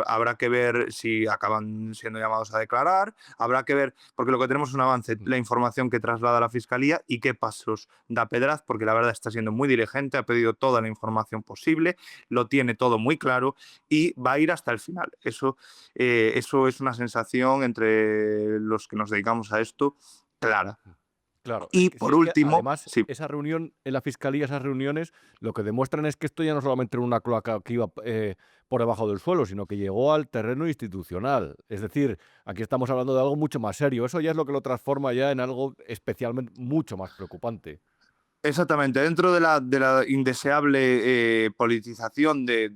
habrá que ver si acaban siendo llamados a declarar, habrá que ver, porque lo que tenemos es un avance, la información que traslada la Fiscalía y qué pasos da Pedraz, porque la verdad está siendo muy diligente, ha pedido toda la información posible, lo tiene todo muy claro y va a ir hasta el final. Eso es una sensación entre los que nos dedicamos a esto clara. Claro, Y que por si es que último, además sí. esa reunión en la fiscalía, esas reuniones, lo que demuestran es que esto ya no solamente era una cloaca que iba por debajo del suelo, sino que llegó al terreno institucional. Es decir, aquí estamos hablando de algo mucho más serio. Eso ya es lo que lo transforma ya en algo especialmente mucho más preocupante. Exactamente, dentro de la indeseable politización de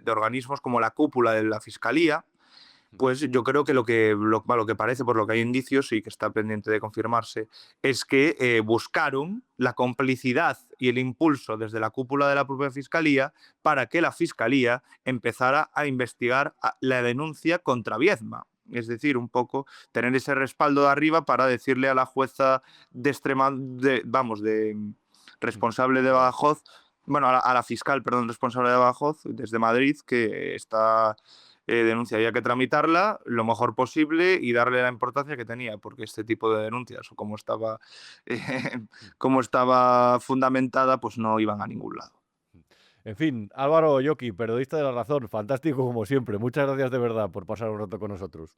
organismos como la cúpula de la Fiscalía, pues yo creo que lo que parece, por lo que hay indicios y que está pendiente de confirmarse, es que buscaron la complicidad y el impulso desde la cúpula de la propia Fiscalía para que la Fiscalía empezara a investigar la denuncia contra Viezma. Es decir, un poco tener ese respaldo de arriba para decirle a la jueza responsable de Badajoz, a la fiscal, perdón, responsable de Badajoz, desde Madrid, que esta denuncia había que tramitarla lo mejor posible y darle la importancia que tenía, porque este tipo de denuncias, o como estaba fundamentada, pues no iban a ningún lado. En fin, Álvaro Yoki, periodista de La Razón, fantástico como siempre. Muchas gracias de verdad por pasar un rato con nosotros.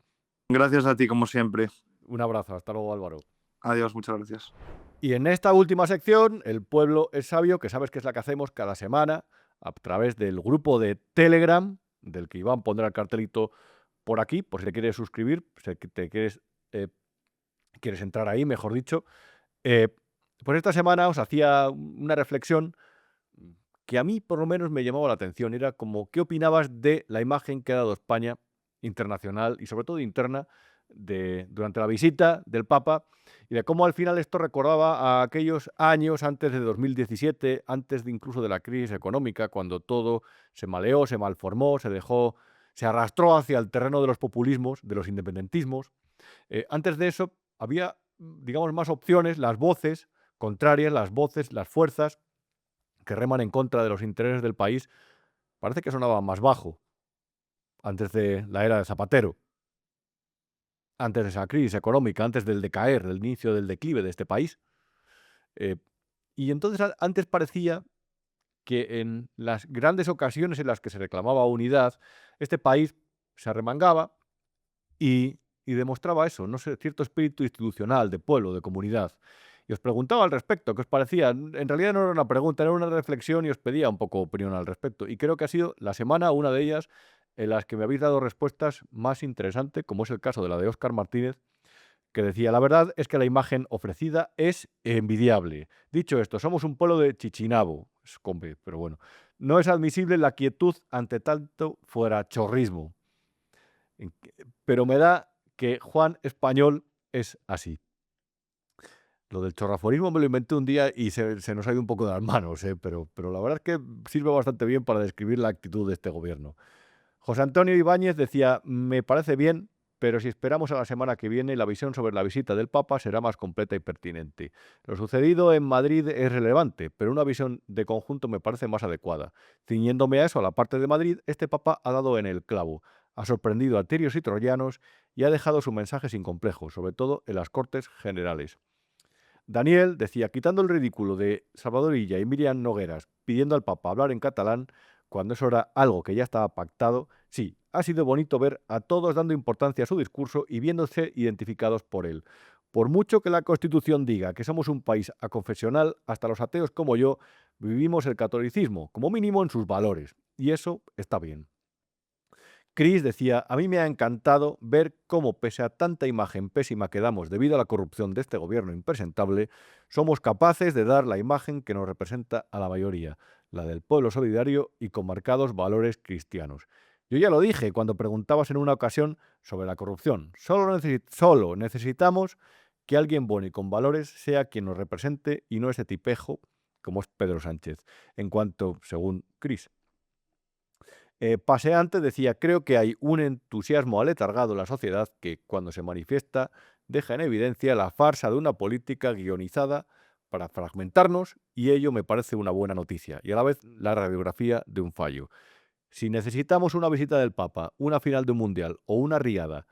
Gracias a ti, como siempre. Un abrazo, hasta luego, Álvaro. Adiós, muchas gracias. Y en esta última sección, El pueblo es sabio, que sabes que es la que hacemos cada semana a través del grupo de Telegram, del que Iván pondrá el cartelito por aquí, por si te quieres suscribir, si te quieres entrar ahí, mejor dicho. Pues esta semana os hacía una reflexión que a mí por lo menos me llamaba la atención. Era como, ¿qué opinabas de la imagen que ha dado España internacional y sobre todo interna durante la visita del Papa, y de cómo al final esto recordaba a aquellos años antes de 2017, antes incluso de la crisis económica, cuando todo se maleó, se malformó, se arrastró hacia el terreno de los populismos, de los independentismos? Antes de eso había, digamos, más opciones, las voces contrarias, las fuerzas que reman en contra de los intereses del país, parece que sonaban más bajo antes de la era de Zapatero, antes de esa crisis económica, antes del decaer, del inicio del declive de este país. Y entonces antes parecía que en las grandes ocasiones en las que se reclamaba unidad, este país se arremangaba y demostraba eso, no sé, cierto espíritu institucional, de pueblo, de comunidad. Y os preguntaba al respecto, ¿qué os parecía? En realidad no era una pregunta, era una reflexión y os pedía un poco opinión al respecto. Y creo que ha sido la semana una de ellas en las que me habéis dado respuestas más interesantes, como es el caso de la de Óscar Martínez, que decía: la verdad es que la imagen ofrecida es envidiable. Dicho esto, somos un pueblo de Chichinabo, pero bueno, no es admisible la quietud ante tanto fuerachorrismo. Pero me da que Juan Español es así. Lo del chorraforismo me lo inventé un día y se nos ha ido un poco de las manos, pero la verdad es que sirve bastante bien para describir la actitud de este gobierno. José Antonio Ibáñez decía: me parece bien, pero si esperamos a la semana que viene, la visión sobre la visita del Papa será más completa y pertinente. Lo sucedido en Madrid es relevante, pero una visión de conjunto me parece más adecuada. Ciñéndome a eso, a la parte de Madrid, este Papa ha dado en el clavo, ha sorprendido a tirios y troyanos y ha dejado su mensaje sin complejos, sobre todo en las Cortes Generales. Daniel decía, quitando el ridículo de Salvador Illa y Miriam Nogueras pidiendo al Papa hablar en catalán cuando eso era algo que ya estaba pactado, sí, ha sido bonito ver a todos dando importancia a su discurso y viéndose identificados por él. Por mucho que la Constitución diga que somos un país aconfesional, hasta los ateos como yo vivimos el catolicismo, como mínimo en sus valores, y eso está bien. Chris decía, a mí me ha encantado ver cómo, pese a tanta imagen pésima que damos debido a la corrupción de este gobierno impresentable, somos capaces de dar la imagen que nos representa a la mayoría, la del pueblo solidario y con marcados valores cristianos. Yo ya lo dije cuando preguntabas en una ocasión sobre la corrupción. Solo necesitamos que alguien bueno y con valores sea quien nos represente y no ese tipejo como es Pedro Sánchez, en cuanto, según Chris. Paseante decía, creo que hay un entusiasmo aletargado en la sociedad que, cuando se manifiesta, deja en evidencia la farsa de una política guionizada para fragmentarnos y ello me parece una buena noticia y a la vez la radiografía de un fallo. Si necesitamos una visita del Papa, una final de un mundial o una riada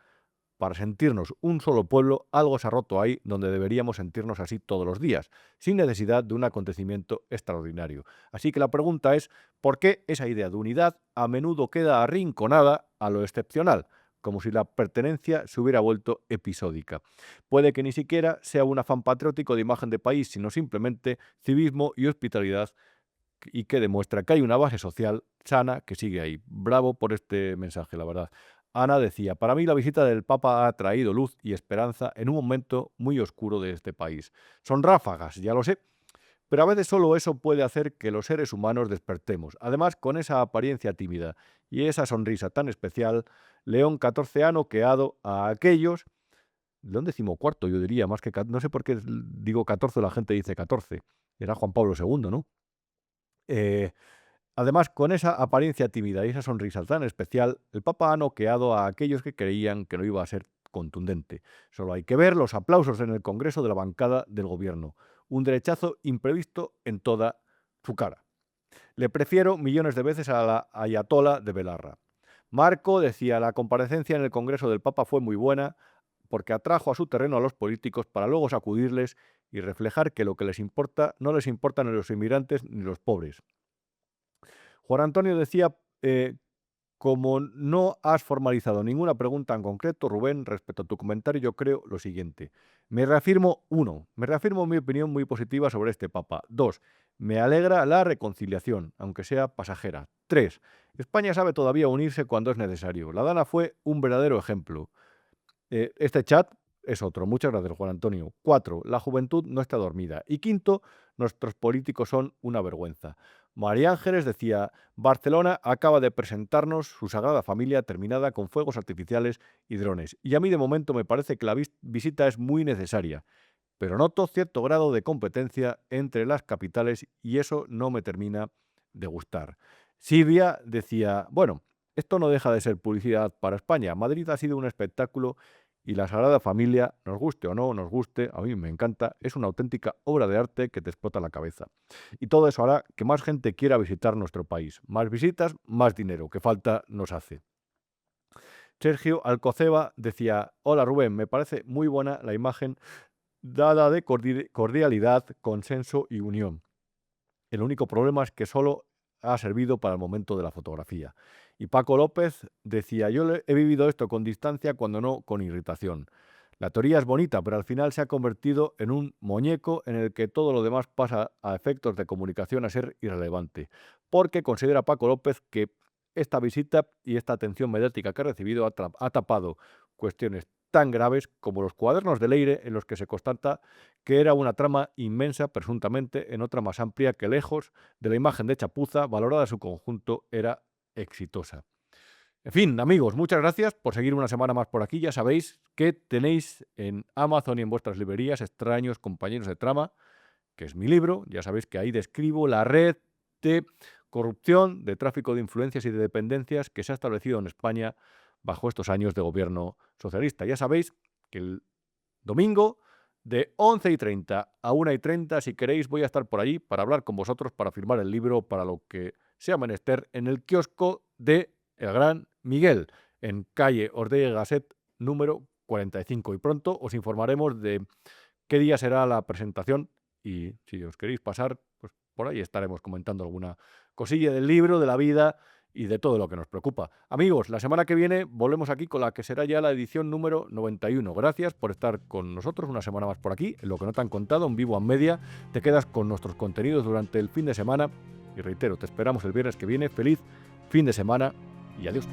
para sentirnos un solo pueblo, algo se ha roto ahí donde deberíamos sentirnos así todos los días, sin necesidad de un acontecimiento extraordinario. Así que la pregunta es, ¿por qué esa idea de unidad a menudo queda arrinconada a lo excepcional, como si la pertenencia se hubiera vuelto episódica? Puede que ni siquiera sea un afán patriótico de imagen de país, sino simplemente civismo y hospitalidad y que demuestra que hay una base social sana que sigue ahí. Bravo por este mensaje, la verdad. Ana decía, para mí la visita del Papa ha traído luz y esperanza en un momento muy oscuro de este país. Son ráfagas, ya lo sé, pero a veces solo eso puede hacer que los seres humanos despertemos. Además, con esa apariencia tímida y esa sonrisa tan especial, León XIV ha noqueado a aquellos, León XIV yo diría, más que, no sé por qué digo 14, la gente dice 14, era Juan Pablo II, ¿no? Además, con esa apariencia tímida y esa sonrisa tan especial, el Papa ha noqueado a aquellos que creían que no iba a ser contundente. Solo hay que ver los aplausos en el Congreso de la bancada del Gobierno. Un derechazo imprevisto en toda su cara. Le prefiero millones de veces a la ayatola de Belarra. Marco decía, la comparecencia en el Congreso del Papa fue muy buena porque atrajo a su terreno a los políticos para luego sacudirles y reflejar que lo que les importa no les importan ni los inmigrantes ni los pobres. Juan Antonio decía, como no has formalizado ninguna pregunta en concreto, Rubén, respecto a tu comentario, yo creo lo siguiente. Me reafirmo mi opinión muy positiva sobre este Papa. 2, me alegra la reconciliación, aunque sea pasajera. 3, España sabe todavía unirse cuando es necesario. La Dana fue un verdadero ejemplo. Este chat es otro. Muchas gracias, Juan Antonio. 4, la juventud no está dormida. Y 5, nuestros políticos son una vergüenza. María Ángeles decía, Barcelona acaba de presentarnos su Sagrada Familia terminada con fuegos artificiales y drones. Y a mí de momento me parece que la visita es muy necesaria, pero noto cierto grado de competencia entre las capitales y eso no me termina de gustar. Silvia decía, bueno, esto no deja de ser publicidad para España. Madrid ha sido un espectáculo y la Sagrada Familia, nos guste o no nos guste, a mí me encanta, es una auténtica obra de arte que te explota la cabeza. Y todo eso hará que más gente quiera visitar nuestro país. Más visitas, más dinero, que falta nos hace. Sergio Alcoceba decía, hola Rubén, me parece muy buena la imagen dada de cordialidad, consenso y unión. El único problema es que solo ha servido para el momento de la fotografía. Y Paco López decía, yo he vivido esto con distancia, cuando no con irritación. La teoría es bonita, pero al final se ha convertido en un muñeco en el que todo lo demás pasa a efectos de comunicación a ser irrelevante. Porque considera Paco López que esta visita y esta atención mediática que ha recibido ha tapado cuestiones tan graves como los cuadernos de Leire en los que se constata que era una trama inmensa, presuntamente, en otra más amplia que lejos de la imagen de chapuza, valorada en su conjunto, era exitosa. En fin, amigos, muchas gracias por seguir una semana más por aquí. Ya sabéis que tenéis en Amazon y en vuestras librerías Extraños Compañeros de Trama, que es mi libro. Ya sabéis que ahí describo la red de corrupción, de tráfico de influencias y de dependencias que se ha establecido en España bajo estos años de gobierno socialista. Ya sabéis que el domingo de 11:30 a 1:30, si queréis, voy a estar por allí para hablar con vosotros, para firmar el libro, para lo que sea menester, en el kiosco de El Gran Miguel, en calle Ortega y Gasset, número 45. Y pronto os informaremos de qué día será la presentación y si os queréis pasar, pues por ahí estaremos comentando alguna cosilla del libro, de la vida y de todo lo que nos preocupa. Amigos, la semana que viene volvemos aquí con la que será ya la edición número 91. Gracias por estar con nosotros una semana más por aquí, en Lo que no te han contado, en Vivo a Media. Te quedas con nuestros contenidos durante el fin de semana y reitero, te esperamos el viernes que viene. Feliz fin de semana y adiós.